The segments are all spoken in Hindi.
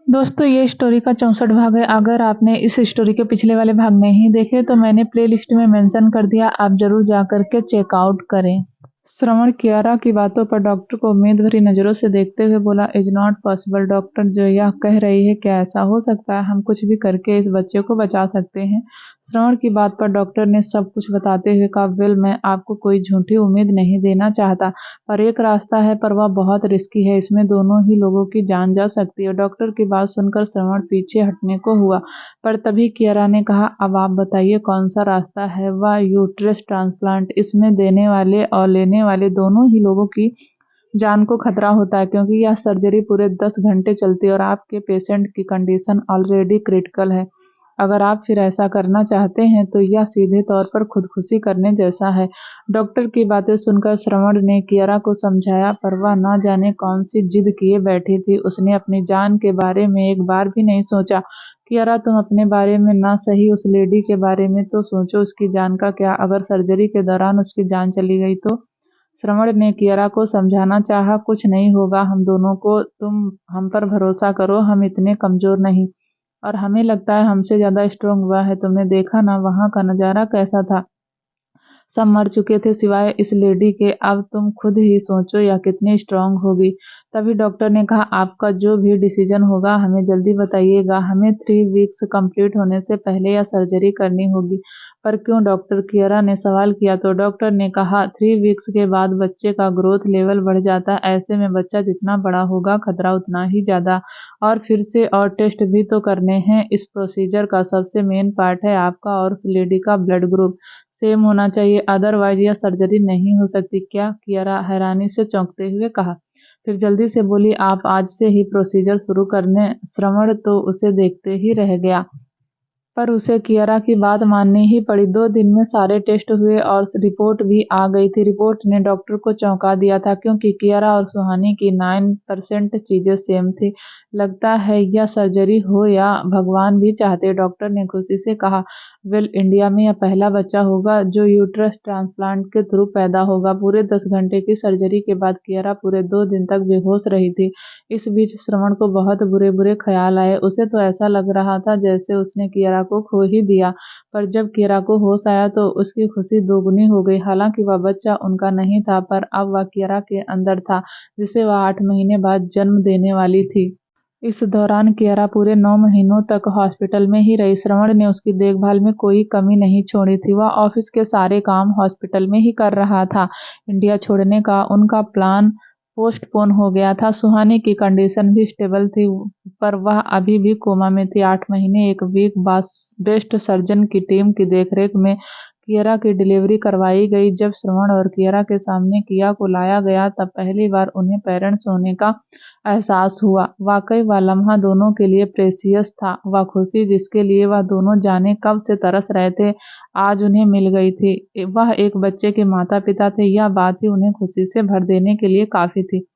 दोस्तों ये स्टोरी का 64 भाग है। अगर आपने इस स्टोरी के पिछले वाले भाग नहीं देखे तो मैंने प्लेलिस्ट में मेंशन कर दिया, आप जरूर जा करके चेकआउट करें। श्रवण कियारा की बातों पर डॉक्टर को उम्मीद भरी नजरों से देखते हुए बोला, इज नॉट पॉसिबल डॉक्टर, जो यह कह रही है क्या ऐसा हो सकता है? हम कुछ भी करके इस बच्चे को बचा सकते हैं। श्रवण की बात पर डॉक्टर ने सब कुछ बताते हुए कहा, वेल मैं आपको कोई झूठी उम्मीद नहीं देना चाहता, पर एक रास्ता है, पर वह बहुत रिस्की है, इसमें दोनों ही लोगों की जान जा सकती है। डॉक्टर की बात सुनकर श्रवण पीछे हटने को हुआ, पर तभी कियारा ने कहा, अब आप बताइए कौन सा रास्ता है? वह यूट्रस ट्रांसप्लांट, इसमें देने वाले और लेने वाले दोनों ही लोगों की जान को खतरा होता है, क्योंकि यह सर्जरी पूरे 10 घंटे चलती है और आपके पेशेंट की कंडीशन ऑलरेडी क्रिटिकल है। अगर आप फिर ऐसा करना चाहते हैं तो यह सीधे तौर पर खुदकुशी करने जैसा है। डॉक्टर की बातें सुनकर श्रवण ने कियारा को समझाया, पर वह न जाने कौन सी जिद किए बैठी थी। उसने अपनी जान के बारे में एक बार भी नहीं सोचा। कियारा, तुम अपने बारे में ना सही उस लेडी के बारे में तो सोचो, उसकी जान का क्या? अगर सर्जरी के दौरान उसकी जान चली गई तो? श्रवण ने कियारा को समझाना चाहा, कुछ नहीं होगा हम दोनों को, तुम हम पर भरोसा करो, हम इतने कमजोर नहीं, और हमें लगता है हमसे ज्यादा स्ट्रांग हुआ है। तुमने देखा ना वहां का नजारा कैसा था, सब मर चुके थे सिवाय इस लेडी के। अब तुम खुद ही सोचो यह कितनी स्ट्रांग होगी। तभी डॉक्टर ने कहा, आपका जो भी डिसीजन होगा हमें जल्दी बताइएगा, हमें 3 वीक्स कंप्लीट होने से पहले यह सर्जरी करनी होगी। पर क्यों डॉक्टर? कियारा ने सवाल किया तो डॉक्टर ने कहा, 3 वीक्स के बाद बच्चे का ग्रोथ लेवल बढ़ जाता है, ऐसे में बच्चा जितना बड़ा होगा खतरा उतना ही ज्यादा। और फिर से और टेस्ट भी तो करने हैं। इस प्रोसीजर का सबसे मेन पार्ट है आपका और उस लेडी का ब्लड ग्रुप सेम होना चाहिए, अदरवाइज यह सर्जरी नहीं हो सकती। क्या? कियारा हैरानी से चौंकते हुए कहा। फिर जल्दी से बोली, आप आज से ही प्रोसीजर शुरू करने। श्रवण तो उसे देखते ही रह गया, पर उसे कियारा की बात माननी ही पड़ी। 2 दिन में सारे टेस्ट हुए और रिपोर्ट भी आ गई थी। रिपोर्ट ने डॉक्टर को चौंका दिया था, क्योंकि कियारा और सुहानी की 9% चीजें सेम थी। लगता है यह सर्जरी हो या भगवान भी चाहते, डॉक्टर ने खुशी से कहा। वेल, इंडिया में यह पहला बच्चा होगा जो यूट्रस ट्रांसप्लांट के थ्रू पैदा होगा। पूरे 10 घंटे की सर्जरी के बाद कियारा पूरे 2 दिन तक बेहोश रही थी। इस बीच श्रवण को बहुत बुरे बुरे ख्याल आए। उसे तो ऐसा लग रहा था जैसे उसने कियारा को खो ही दिया, पर जब कियारा को होश आया तो उसकी खुशी दोगुनी हो गई। हालांकि वह बच्चा उनका नहीं था, पर अब वह कियारा के अंदर था, जिसे वह 8 महीने बाद जन्म देने वाली थी। इस दौरान कियारा पूरे 9 महीनों तक हॉस्पिटल में ही रही। श्रवण ने उसकी देखभाल में कोई कमी नहीं छोड़ी थी। वह ऑफिस के सारे काम हॉस्पिटल में ही कर रहा था। इंडिया छोड़ने का उनका प्लान पोस्टपोन हो गया था। सुहानी की कंडीशन भी स्टेबल थी, पर वह अभी भी कोमा में थी। 8 महीने 1 वीक बाद बेस्ट सर्जन की टीम की देखरेख में कियारा की डिलीवरी करवाई गई। जब श्रवण और कियारा के सामने किया को लाया गया, तब पहली बार उन्हें पेरेंट्स होने का एहसास हुआ। वाकई वह लम्हा दोनों के लिए प्रेसियस था। वह खुशी जिसके लिए वह दोनों जाने कब से तरस रहे थे, आज उन्हें मिल गई थी। वह एक बच्चे के माता पिता थे, यह बात ही उन्हें खुशी से भर देने के लिए काफी थी।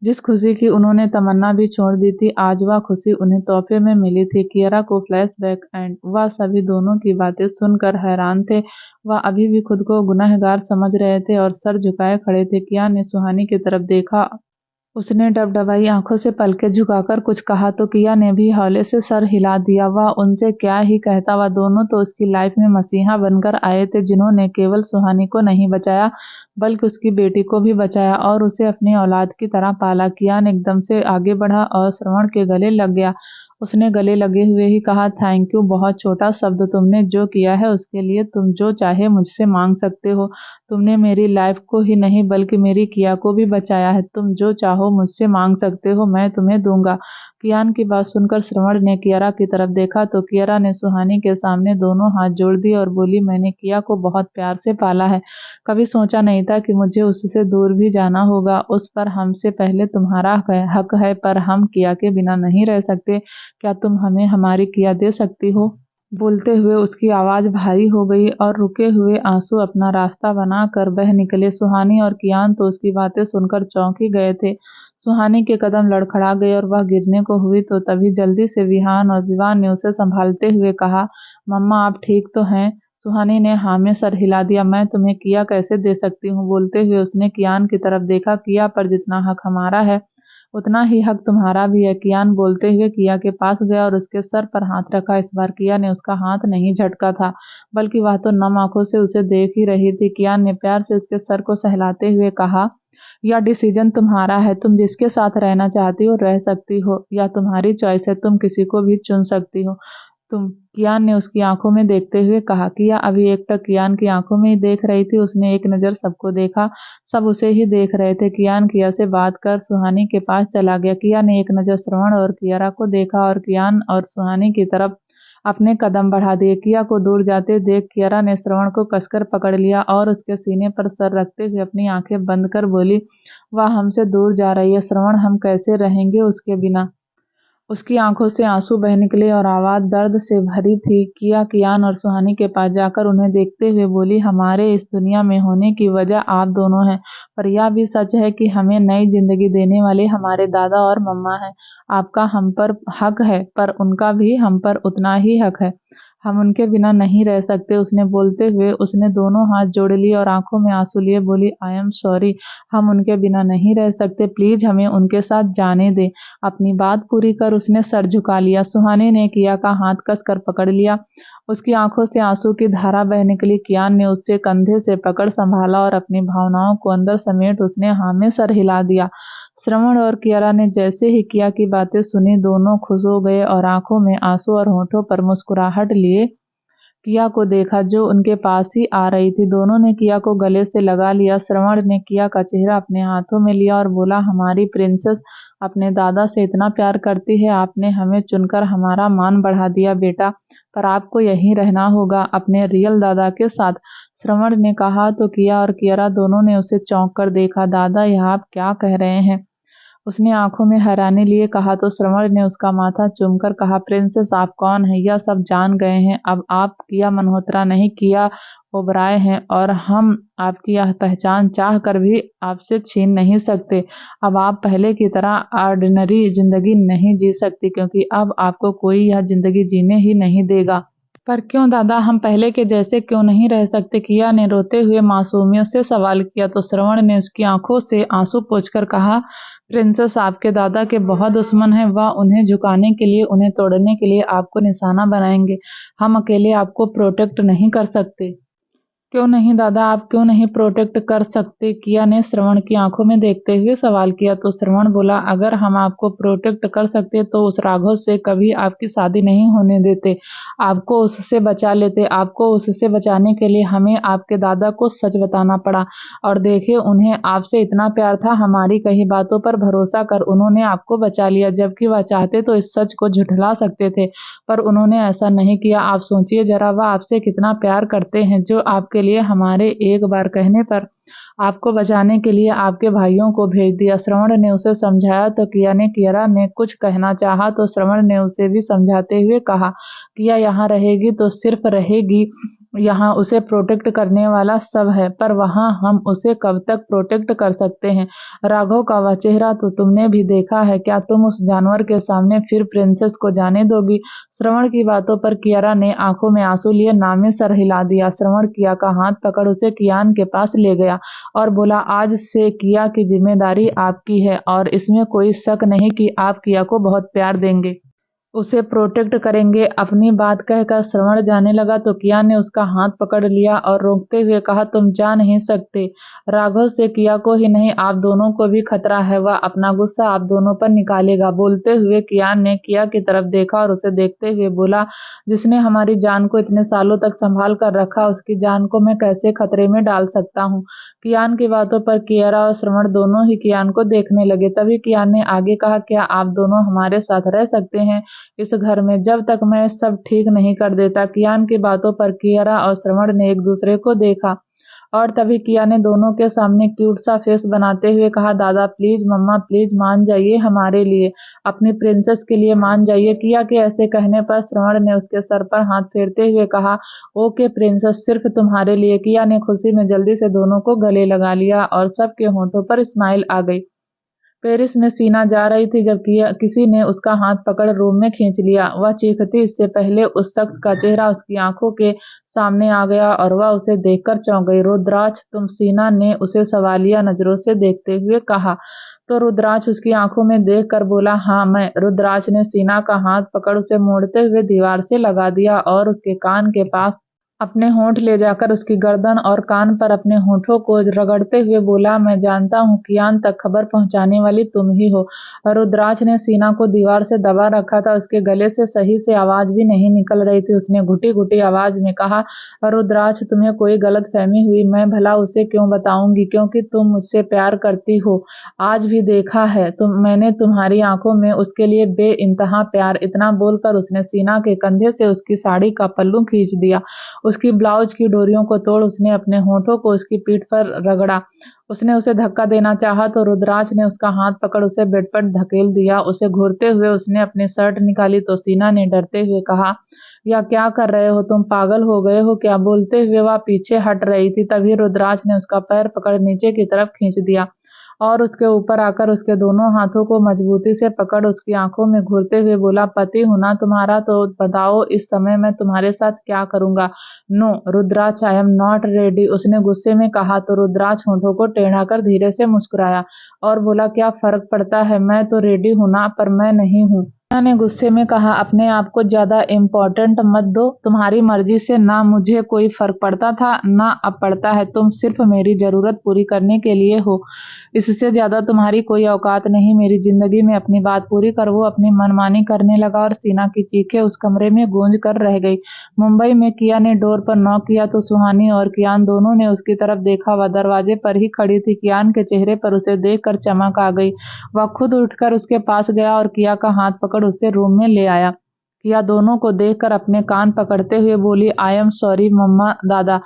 जिस खुशी की उन्होंने तमन्ना भी छोड़ दी थी, आज वह खुशी उन्हें तोहफे में मिली थी। कियारा को फ्लैशबैक एंड वह सभी दोनों की बातें सुनकर हैरान थे। वह अभी भी खुद को गुनहगार समझ रहे थे और सर झुकाए खड़े थे। किया ने सुहानी की तरफ देखा, उसने डबडबाई आंखों से पलकें झुकाकर कुछ कहा तो किया ने भी हौले से सर हिला दिया। वह उनसे क्या ही कहता, वह दोनों तो उसकी लाइफ में मसीहा बनकर आए थे, जिन्होंने केवल सुहानी को नहीं बचाया बल्कि उसकी बेटी को भी बचाया और उसे अपनी औलाद की तरह पाला। कियान एकदम से आगे बढ़ा और श्रवण के गले लग गया। उसने गले लगे हुए ही कहा, थैंक यू, बहुत छोटा शब्द, तुमने जो किया है उसके लिए तुम जो चाहे मुझसे मांग सकते हो। तुमने मेरी लाइफ को ही नहीं बल्कि मेरी किया को भी बचाया है। तुम जो चाहो मुझसे मांग सकते हो, मैं तुम्हें दूंगा। कियान की बात सुनकर श्रवण ने कियारा की तरफ देखा तो कियारा ने सुहानी के सामने दोनों हाथ जोड़ दिए और बोली, मैंने किया को बहुत प्यार से पाला है। कभी सोचा नहीं था कि मुझे उससे दूर भी जाना होगा। उस पर हमसे पहले तुम्हारा हक है, पर हम किया के बिना नहीं रह सकते। क्या तुम हमें हमारी किया दे सकती हो? बोलते हुए उसकी आवाज भारी हो गई और रुके हुए आंसू अपना रास्ता बनाकर बह निकले। सुहानी और कियान तो उसकी बातें सुनकर चौंक ही गए थे। सुहानी के कदम लड़खड़ा गए और वह गिरने को हुई तो तभी जल्दी से विहान और विवान ने उसे संभालते हुए कहा, मम्मा आप ठीक तो हैं? सुहानी ने हाँ में सर हिला दिया। मैं तुम्हें किया कैसे दे सकती हूँ? बोलते हुए उसने कियान की तरफ देखा। किया पर जितना हक हमारा है उतना ही हक तुम्हारा भी है। कियान बोलते हुए किया के पास गया और उसके सर पर हाथ रखा। इस बार किया ने उसका हाथ नहीं झटका था, बल्कि वह तो नम आंखों से उसे देख ही रही थी। कियान ने प्यार से उसके सर को सहलाते हुए कहा, यह डिसीजन तुम्हारा है, तुम जिसके साथ रहना चाहती हो रह सकती हो, या तुम्हारी चॉइस है, तुम किसी को भी चुन सकती हो। तुम कियान ने उसकी आंखों में देखते हुए कहा। किया अभी एकटक कियान की आंखों में ही देख रही थी। उसने एक नज़र सबको देखा, सब उसे ही देख रहे थे। कियान किया से बात कर सुहानी के पास चला गया। किया ने एक नज़र श्रवण और कियारा को देखा और कियान और सुहानी की तरफ अपने कदम बढ़ा दिए। किया को दूर जाते देख कियारा ने श्रवण को कसकर पकड़ लिया और उसके सीने पर सर रखते हुए अपनी आंखें बंद कर बोली, वह हमसे दूर जा रही है श्रवण, हम कैसे रहेंगे उसके बिना। उसकी आंखों से आंसू बह निकले और आवाज दर्द से भरी थी। किया कियान और सुहानी के पास जाकर उन्हें देखते हुए बोली, हमारे इस दुनिया में होने की वजह आप दोनों हैं, पर यह भी सच है कि हमें नई जिंदगी देने वाले हमारे दादा और मम्मा हैं। आपका हम पर हक है, पर उनका भी हम पर उतना ही हक है। हम उनके बिना नहीं रह सकते। उसने बोलते हुए उसने दोनों हाथ जोड़ लिए और आंखों में आंसू लिए बोली, आई एम सॉरी, हम उनके बिना नहीं रह सकते, प्लीज हमें उनके साथ जाने दे। अपनी बात पूरी कर उसने सर झुका लिया। सुहानी ने किया का हाथ कसकर पकड़ लिया। उसकी आंखों से आंसू की धारा बह निकली। कियान ने उससे कंधे से पकड़ संभाला और अपनी भावनाओं को अंदर समेट उसने हाँ में सर हिला दिया। श्रवण और कियारा ने जैसे ही किया की बातें सुनी, दोनों खुश हो गए और आंखों में आंसू और होठों पर मुस्कुराहट लिए किया को देखा, जो उनके पास ही आ रही थी। दोनों ने किया को गले से लगा लिया। श्रवण ने किया का चेहरा अपने हाथों में लिया और बोला, हमारी प्रिंसेस अपने दादा से इतना प्यार करती है, आपने हमें चुनकर हमारा मान बढ़ा दिया बेटा, पर आपको यहीं रहना होगा अपने रियल दादा के साथ। श्रवण ने कहा तो किया और कियारा दोनों ने उसे चौंक कर देखा। दादा, यह आप क्या कह रहे हैं? उसने आंखों में हैरानी लिए कहा तो श्रवण ने उसका माथा चूमकर कहा, प्रिंसेस आप कौन है यह सब जान गए हैं। अब आप किया मल्होत्रा नहीं, किया ओबराय हैं, और हम आपकी यह पहचान चाह कर भी आपसे छीन नहीं सकते। अब आप पहले की तरह ऑर्डिनरी जिंदगी नहीं जी सकती, क्योंकि अब आपको कोई यह जिंदगी जीने ही नहीं देगा। पर क्यों दादा, हम पहले के जैसे क्यों नहीं रह सकते? किया ने रोते हुए मासूमियत से सवाल किया तो श्रवण ने उसकी आंखों से आंसू पोंछकर कहा, प्रिंसेस आपके दादा के बहुत दुश्मन हैं, वह उन्हें झुकाने के लिए, उन्हें तोड़ने के लिए आपको निशाना बनाएंगे। हम अकेले आपको प्रोटेक्ट नहीं कर सकते। क्यों नहीं दादा, आप क्यों नहीं प्रोटेक्ट कर सकते? किया ने श्रवण की आंखों में देखते हुए सवाल किया तो श्रवण बोला, अगर हम आपको प्रोटेक्ट कर सकते तो उस राघव से कभी आपकी शादी नहीं होने देते, आपको उससे बचा लेते। आपको उससे बचाने के लिए हमें आपके दादा को सच बताना पड़ा, और देखिए उन्हें आपसे इतना प्यार था, हमारी कही बातों पर भरोसा कर उन्होंने आपको बचा लिया, जबकि वह चाहते तो इस सच को झुठला सकते थे, पर उन्होंने ऐसा नहीं किया। आप सोचिए जरा, वह आपसे कितना प्यार करते हैं, जो आपके लिए हमारे एक बार कहने पर आपको बचाने के लिए आपके भाइयों को भेज दिया। श्रवण ने उसे समझाया तो कियारा ने कुछ कहना चाहा तो श्रवण ने उसे भी समझाते हुए कहा, किया यहाँ रहेगी तो सिर्फ रहेगी, यहाँ उसे प्रोटेक्ट करने वाला सब है, पर वहाँ हम उसे कब तक प्रोटेक्ट कर सकते हैं? राघव का वह चेहरा तो तुमने भी देखा है, क्या तुम उस जानवर के सामने फिर प्रिंसेस को जाने दोगी? श्रवण की बातों पर कियारा ने आंखों में आंसू लिए नामे सर हिला दिया। श्रवण किया का हाथ पकड़ उसे कियान के पास ले गया और बोला, आज से किया की जिम्मेदारी आपकी है, और इसमें कोई शक नहीं कि आप किया को बहुत प्यार देंगे, उसे प्रोटेक्ट करेंगे। अपनी बात कहकर श्रवण जाने लगा तो किया ने उसका हाथ पकड़ लिया और रोकते हुए कहा, तुम जा नहीं सकते। राघव से किया को ही नहीं, आप दोनों को भी खतरा है, वह अपना गुस्सा आप दोनों पर निकालेगा। बोलते हुए किया ने किया की तरफ देखा और उसे देखते हुए बोला, जिसने हमारी जान को इतने सालों तक संभाल कर रखा, उसकी जान को मैं कैसे खतरे में डाल सकता हूँ? कियान की बातों पर कियारा और श्रवण दोनों ही कियान को देखने लगे। तभी कियान ने आगे कहा, क्या आप दोनों हमारे साथ रह सकते हैं इस घर में, जब तक मैं सब ठीक नहीं कर देता? कियान की बातों पर कियारा और श्रवण ने एक दूसरे को देखा और तभी किया ने दोनों के सामने क्यूट सा फेस बनाते हुए कहा, दादा प्लीज, मम्मा प्लीज मान जाइए, हमारे लिए, अपनी प्रिंसेस के लिए मान जाइए। किया के ऐसे कहने पर श्रवण ने उसके सर पर हाथ फेरते हुए कहा, ओके प्रिंसेस, सिर्फ तुम्हारे लिए। किया ने खुशी में जल्दी से दोनों को गले लगा लिया और सबके होंठों पर स्माइल आ गई। पेरिस में सीना जा रही थी जब किसी ने उसका हाथ पकड़ रूम में खींच लिया। वह चीखती इससे पहले उस शख्स का चेहरा उसकी आंखों के सामने आ गया और वह उसे देखकर चौंक गई। रुद्राक्ष तुम? सीना ने उसे सवालिया नजरों से देखते हुए कहा। तो रुद्राक्ष उसकी आंखों में देख कर बोला, हाँ मैं। रुद्राक्ष ने सीना का हाथ पकड़ उसे मोड़ते हुए दीवार से लगा दिया और उसके कान के पास अपने होंठ ले जाकर उसकी गर्दन और कान पर अपने होठों को रगड़ते हुए बोला, मैं जानता हूँ कियान तक खबर पहुंचाने वाली तुम ही हो। रुद्राक्ष ने सीना को दीवार से दबा रखा था, उसके गले से सही से आवाज भी नहीं निकल रही थी। उसने घुटी घुटी आवाज में कहा, रुद्राक्ष तुम्हें कोई गलतफहमी हुई, मैं भला उसे क्यों बताऊंगी, क्योंकि तुम मुझसे प्यार करती हो। आज भी देखा है मैंने तुम्हारी आंखों में उसके लिए बेइंतहा प्यार। इतना बोलकर उसने सीना के कंधे से उसकी साड़ी का पल्लू खींच दिया, उसकी ब्लाउज की डोरियों को तोड़ उसने अपने होठों को उसकी पीठ पर रगड़ा। उसने उसे धक्का देना चाहा तो रुद्राक्ष ने उसका हाथ पकड़ उसे बेड पर धकेल दिया। उसे घूरते हुए उसने अपनी शर्ट निकाली तो सीना ने डरते हुए कहा, या क्या कर रहे हो तुम, पागल हो गए हो क्या। बोलते हुए वह पीछे हट रही थी, तभी रुद्राक्ष ने उसका पैर पकड़ नीचे की तरफ खींच दिया और उसके ऊपर आकर उसके दोनों हाथों को मजबूती से पकड़ उसकी आंखों में घूरते हुए बोला, पति हूं ना तुम्हारा, तो बताओ इस समय मैं तुम्हारे साथ क्या करूंगा। No Rudraksh, I am not ready, उसने गुस्से में कहा। तो रुद्राक्ष होठों को टेढ़ा कर धीरे से मुस्कुराया और बोला, क्या फर्क पड़ता है, मैं तो रेडी हूं ना, पर मैं नहीं हूं। मीना ने गुस्से में कहा, अपने आप को ज्यादा इम्पोर्टेंट मत दो, तुम्हारी मर्जी से ना मुझे कोई फर्क पड़ता था ना अब पड़ता है, तुम सिर्फ मेरी जरूरत पूरी करने के लिए हो, इससे ज्यादा तुम्हारी कोई औकात नहीं मेरी जिंदगी में। अपनी बात पूरी कर वो अपनी मनमानी करने लगा और सीना की चीखें उस कमरे में गूंज कर रह गई। मुंबई में किया ने डोर पर नॉक किया तो सुहानी और कियान दोनों ने उसकी तरफ देखा। वह दरवाजे पर ही खड़ी थी। कियान के चेहरे पर उसे देखकर चमक आ गई। वह खुद उठकर उसके पास गया और किया का हाथ पकड़ उसे रूम में ले आया। किया दोनों को देखकर अपने कान पकड़ते हुए बोली, आई एम सॉरी मम्मा दादा,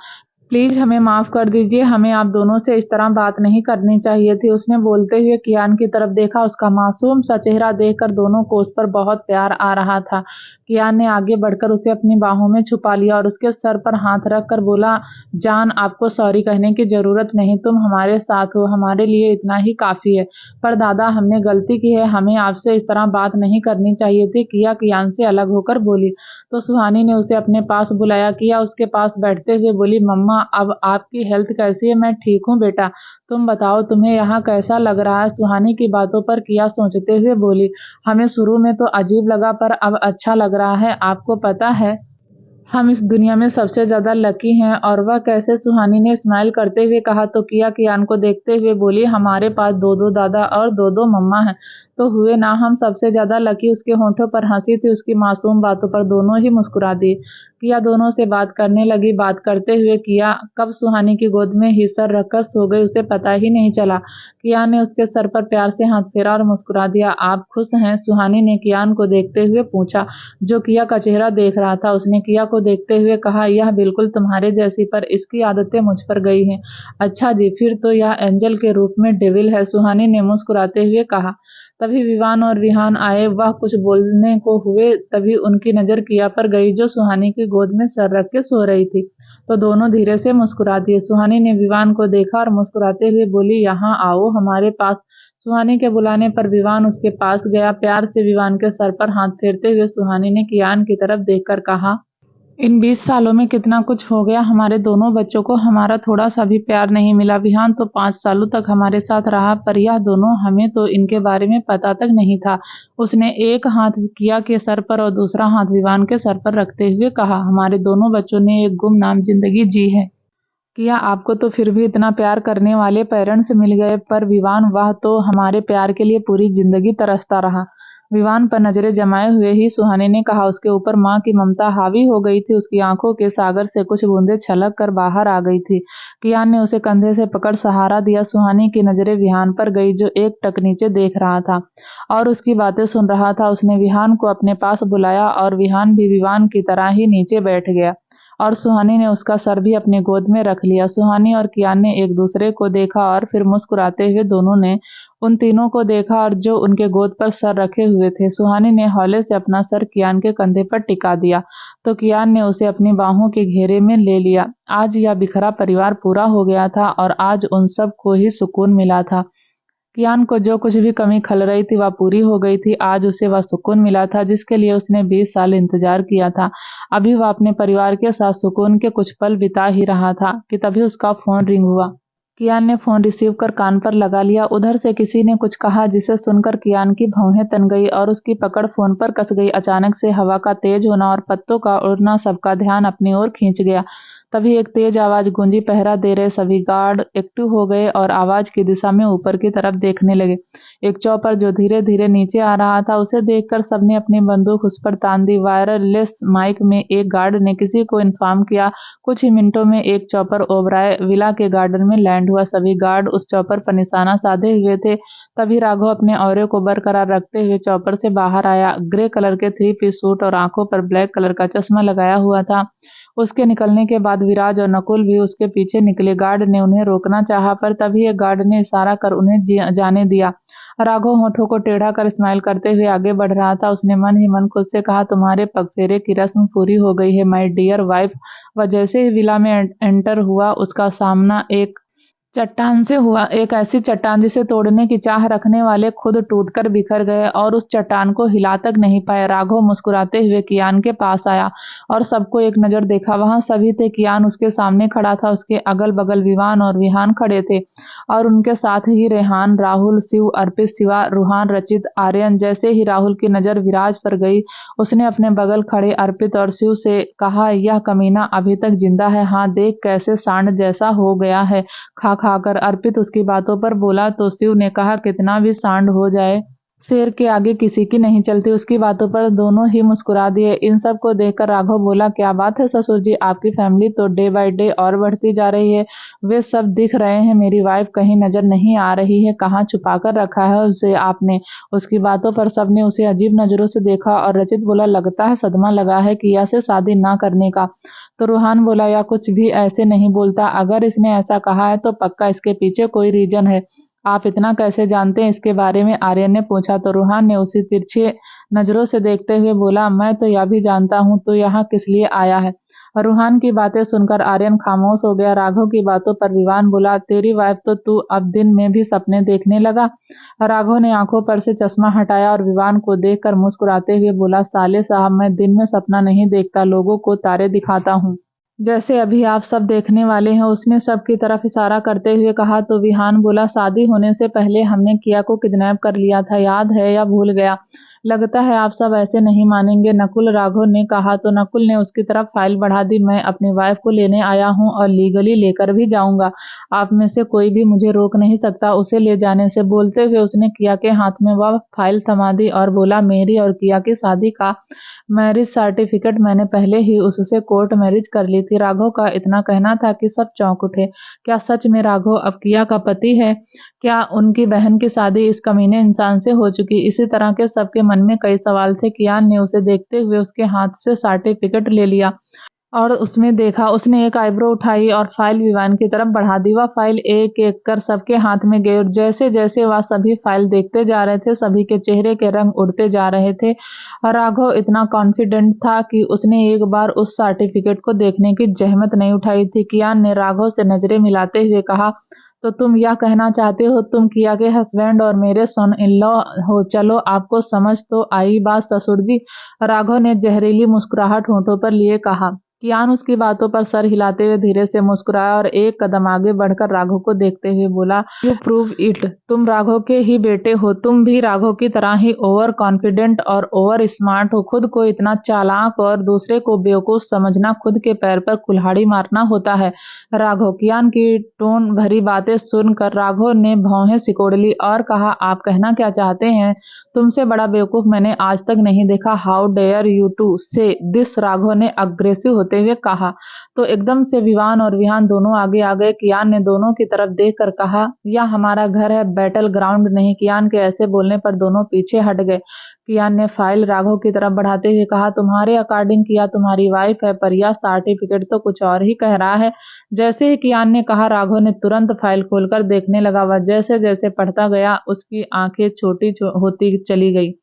प्लीज हमें माफ कर दीजिए, हमें आप दोनों से इस तरह बात नहीं करनी चाहिए थी। उसने बोलते हुए कियान की तरफ देखा। उसका मासूम सा चेहरा देखकर दोनों को उस पर बहुत प्यार आ रहा था। कियान ने आगे बढ़कर उसे अपनी बाहों में छुपा लिया और उसके सर पर हाथ रख कर बोला, जान आपको सॉरी कहने की जरूरत नहीं, तुम हमारे साथ हो, हमारे लिए इतना ही काफी है। पर दादा हमने गलती की है, हमें आपसे इस तरह बात नहीं करनी चाहिए थी। किया कियान से अलग होकर बोली तो सुहानी ने उसे अपने पास बुलाया। किया उसके पास बैठते हुए बोली, मम्मा अब आपकी हेल्थ कैसी है। मैं ठीक हूँ बेटा, तुम बताओ तुम्हें यहाँ कैसा लग रहा है। सुहानी की बातों पर किया सोचते हुए बोली, हमें शुरू में तो अजीब लगा पर अब अच्छा लग रहा है। आपको पता है हम इस दुनिया में सबसे ज्यादा लकी हैं। और वह कैसे, सुहानी ने स्माइल करते हुए कहा। तो किया कियान को देखते हुए बोली, हमारे पास दो दो दादा और दो दो मम्मा हैं, तो हुए ना हम सबसे ज्यादा लकी। उसके होठों पर हंसी थी, उसकी मासूम बातों पर दोनों ही मुस्कुरा दिए। किया दोनों से बात करने लगी। बात करते हुए किया कब सुहानी की गोद में ही सर रखकर सो गई उसे पता ही नहीं चला। कियान ने उसके सर पर प्यार से हाथ फेरा और मुस्कुरा दिया। आप खुश हैं, सुहानी ने कियान को देखते हुए पूछा, जो किया का चेहरा देख रहा था। उसने किया को देखते हुए कहा, यह बिल्कुल तुम्हारे जैसी, पर इसकी आदतें मुझ पर गई हैं। अच्छा जी, फिर तो यह एंजल के रूप में डेविल है, सुहानी ने मुस्कुराते हुए कहा। तभी विवान और रिहान आए। वह कुछ बोलने को हुए, तभी उनकी नजर किया पर गई, जो सुहानी की गोद में सर रख के सो रही थी। तो दोनों धीरे से मुस्कुरा दिए। सुहानी ने विवान को देखा और मुस्कुराते हुए बोली, यहाँ आओ हमारे पास। सुहानी के बुलाने पर विवान उसके पास गया। प्यार से विवान के सर पर हाथ फेरते हुए सुहानी ने कियान की तरफ देखकर कहा, इन 20 सालों में कितना कुछ हो गया, हमारे दोनों बच्चों को हमारा थोड़ा सा भी प्यार नहीं मिला। विहान तो 5 सालों तक हमारे साथ रहा, पर यह दोनों, हमें तो इनके बारे में पता तक नहीं था। उसने एक हाथ किया के सर पर और दूसरा हाथ विवान के सर पर रखते हुए कहा, हमारे दोनों बच्चों ने एक गुमनाम जिंदगी जी है। किया आपको तो फिर भी इतना प्यार करने वाले पेरेंट्स मिल गए, पर विवान वह तो हमारे प्यार के लिए पूरी जिंदगी तरसता रहा। विवान पर नजरें जमाए हुए ही सुहानी ने कहा। उसके ऊपर माँ की ममता हावी हो गई थी। उसकी आंखों के सागर से कुछ बूंदें छलक कर बाहर आ गई थी। कियान ने उसे कंधे से पकड़ सहारा दिया। सुहानी की नजरें विहान पर गई, जो एक टक नीचे देख रहा था और उसकी बातें सुन रहा था। उसने विहान को अपने पास बुलाया और विहान भी विवान की तरह ही नीचे बैठ गया और सुहानी ने उसका सर भी अपनी गोद में रख लिया। सुहानी और कियान ने एक दूसरे को देखा और फिर मुस्कुराते हुए दोनों ने उन तीनों को देखा और जो उनके गोद पर सर रखे हुए थे। सुहानी ने हौले से अपना सर कियान के कंधे पर टिका दिया तो कियान ने उसे अपनी बाहों के घेरे में ले लिया। आज यह बिखरा परिवार पूरा हो गया था और आज उन सब को ही सुकून मिला था। कियान को जो कुछ भी कमी खल रही थी वह पूरी हो गई थी। आज उसे वह सुकून मिला था जिसके लिए उसने 20 साल इंतजार किया था। अभी वह अपने परिवार के साथ सुकून के कुछ पल बिता ही रहा था कि तभी उसका फोन रिंग हुआ। कियान ने फोन रिसीव कर कान पर लगा लिया। उधर से किसी ने कुछ कहा जिसे सुनकर कियान की भौहें तन गई और उसकी पकड़ फोन पर कस गई। अचानक से हवा का तेज होना और पत्तों का उड़ना सबका ध्यान अपनी ओर खींच गया। तभी एक तेज आवाज गूंजी। पहरा दे रहे सभी गार्ड एक्टिव हो गए और आवाज की दिशा में ऊपर की तरफ देखने लगे। एक चॉपर जो धीरे धीरे नीचे आ रहा था, उसे देखकर सबने अपनी बंदूक उस पर तान दी। वायरलेस माइक में एक गार्ड ने किसी को इन्फॉर्म किया। कुछ ही मिनटों में एक चॉपर ओबराय विला के गार्डन में लैंड हुआ। सभी गार्ड उस चॉपर पर निशाना साधे हुए थे। तभी राघव अपने ऑरे को बरकरार रखते हुए चॉपर से बाहर आया। ग्रे कलर के 3 पीस सूट और आंखों पर ब्लैक कलर का चश्मा लगाया हुआ था। उसके निकलने के बाद विराज और नकुल भी उसके पीछे निकले। गार्ड ने उन्हें रोकना चाहा, पर तभी एक गार्ड ने इशारा कर उन्हें जाने दिया। राघव होठों को टेढ़ा कर स्माइल करते हुए आगे बढ़ रहा था। उसने मन ही मन खुद से कहा, तुम्हारे पगफेरे की रस्म पूरी हो गई है माय डियर वाइफ। वह जैसे ही विला में एंटर हुआ, उसका सामना एक चट्टान से हुआ। एक ऐसी चट्टान जिसे तोड़ने की चाह रखने वाले खुद टूटकर बिखर गए और उस चट्टान को हिला तक नहीं पाए। राघव मुस्कुराते हुए कियान के पास आया और सबको एक नजर देखा। वहां सभी थे। कियान उसके सामने खड़ा था। उसके अगल बगल विवान और विहान खड़े थे और उनके साथ ही रेहान, राहुल, शिव, अर्पित, शिवा, रूहान, रचित, आर्यन। जैसे ही राहुल की नजर विराज पर गई, उसने अपने बगल खड़े अर्पित और शिव से कहा, यह कमीना अभी तक जिंदा है। हाँ, देख कैसे सांड जैसा हो गया है खा खाकर। अर्पित उसकी बातों पर बोला तो शिव ने कहा, कितना भी सांड हो जाए, शेर के आगे किसी की नहीं चलती। उसकी बातों पर दोनों ही मुस्कुरा दिए। इन सब को देखकर राघव बोला, क्या बात है ससुर जी, आपकी फैमिली तो डे बाय डे और बढ़ती जा रही है। वे सब दिख रहे हैं, मेरी वाइफ कहीं नजर नहीं आ रही है। कहाँ छुपा कर रखा है उसे आपने। उसकी बातों पर सबने उसे अजीब नजरों से देखा और रचित बोला, लगता है सदमा लगा है किया से शादी ना करने का। तो रूहान बोला, या कुछ भी ऐसे नहीं बोलता। अगर इसने ऐसा कहा है तो पक्का इसके पीछे कोई रीजन है। आप इतना कैसे जानते हैं इसके बारे में, आर्यन ने पूछा। तो रूहान ने उसी तिरछे नजरों से देखते हुए बोला, मैं तो यह भी जानता हूँ तो यहाँ किस लिए आया है। रूहान की बातें सुनकर आर्यन खामोश हो गया। राघव की बातों पर विवान बोला, तेरी वाइफ तो तू अब दिन में भी सपने देखने लगा। राघव ने आंखों पर से चश्मा हटाया और विवान को देखकर मुस्कुराते हुए बोला, साले साहब, मैं दिन में सपना नहीं देखता, लोगों को तारे दिखाता हूँ, जैसे अभी आप सब देखने वाले हैं। उसने सबकी तरफ इशारा करते हुए कहा। तो विहान बोला, शादी होने से पहले हमने किया को किडनैप कर लिया था, याद है या भूल गया। लगता है आप सब ऐसे नहीं मानेंगे, नकुल, राघव ने कहा। तो नकुल ने उसकी तरफ फाइल बढ़ा दी। मैं अपनी वाइफ को लेने आया हूं और लीगली लेकर भी जाऊंगा। आप में से कोई भी मुझे रोक नहीं सकता उसे ले जाने से। बोलते हुए उसने किया के हाथ में वह फाइल थमा दी और बोला, मेरी और किया की शादी का मैरिज सर्टिफिकेट मैंने पहले ही उससे कोर्ट मैरिज कर ली थी। राघव का इतना कहना था कि सब चौंक उठे। क्या सच में राघव अब किया का पति है? क्या उनकी बहन की शादी इस कमीने इंसान से हो चुकी? इसी तरह के सबके मन में कई सवाल थे। कियान ने उसे देखते हुए उसके हाथ से सर्टिफिकेट ले लिया और उसमें देखा। उसने एक आईब्रो उठाई और फाइल विवान की तरफ बढ़ा दी। वह फाइल एक एक कर सबके हाथ में गई और जैसे जैसे वह सभी फाइल देखते जा रहे थे, सभी के चेहरे के रंग उड़ते जा रहे थे। राघव इतना कॉन्फिडेंट था कि उसने एक बार उस सर्टिफिकेट को देखने की जहमत नहीं उठाई थी। कियान ने राघव से नजरें मिलाते हुए कहा, तो तुम यह कहना चाहते हो तुम किया के हस्बैंड और मेरे सन इन लॉ हो? चलो, आपको समझ तो आई बात ससुर जी। राघव ने जहरीली मुस्कुराहट होठों पर लिए कहा। कियान उसकी बातों पर सर हिलाते हुए धीरे से मुस्कुराया और एक कदम आगे बढ़कर राघव को देखते हुए बोला, यू प्रूव इट। तुम राघव के ही बेटे हो। तुम भी राघव की तरह ही ओवर कॉन्फिडेंट और ओवर स्मार्ट हो। खुद को इतना चालाक और दूसरे को बेवकूफ समझना खुद के पैर पर कुल्हाड़ी मारना होता है। राघव, कियान की टोन भरी बातें सुनकर राघव ने भौहें सिकोड़ ली और कहा, आप कहना क्या चाहते हैं? तुमसे बड़ा बेवकूफ मैंने आज तक नहीं देखा। हाउ डेयर यू टू से दिस, राघव ने अग्रेसिव होते हुए कहा। तो एकदम से विवान और विहान दोनों आगे आ गए। कियान ने दोनों की तरफ देखकर कहा, यह हमारा घर है, बैटल ग्राउंड नहीं। कियान के ऐसे बोलने पर दोनों पीछे हट गए। कियान ने फाइल राघव की तरफ बढ़ाते हुए कहा, तुम्हारे अकॉर्डिंग किया तुम्हारी वाइफ है, पर यह सर्टिफिकेट तो कुछ और ही कह रहा है। जैसे ही कियान ने कहा, राघव ने तुरंत फाइल खोलकर देखने लगा। वह जैसे जैसे पढ़ता गया उसकी आंखें छोटी होती चली गई।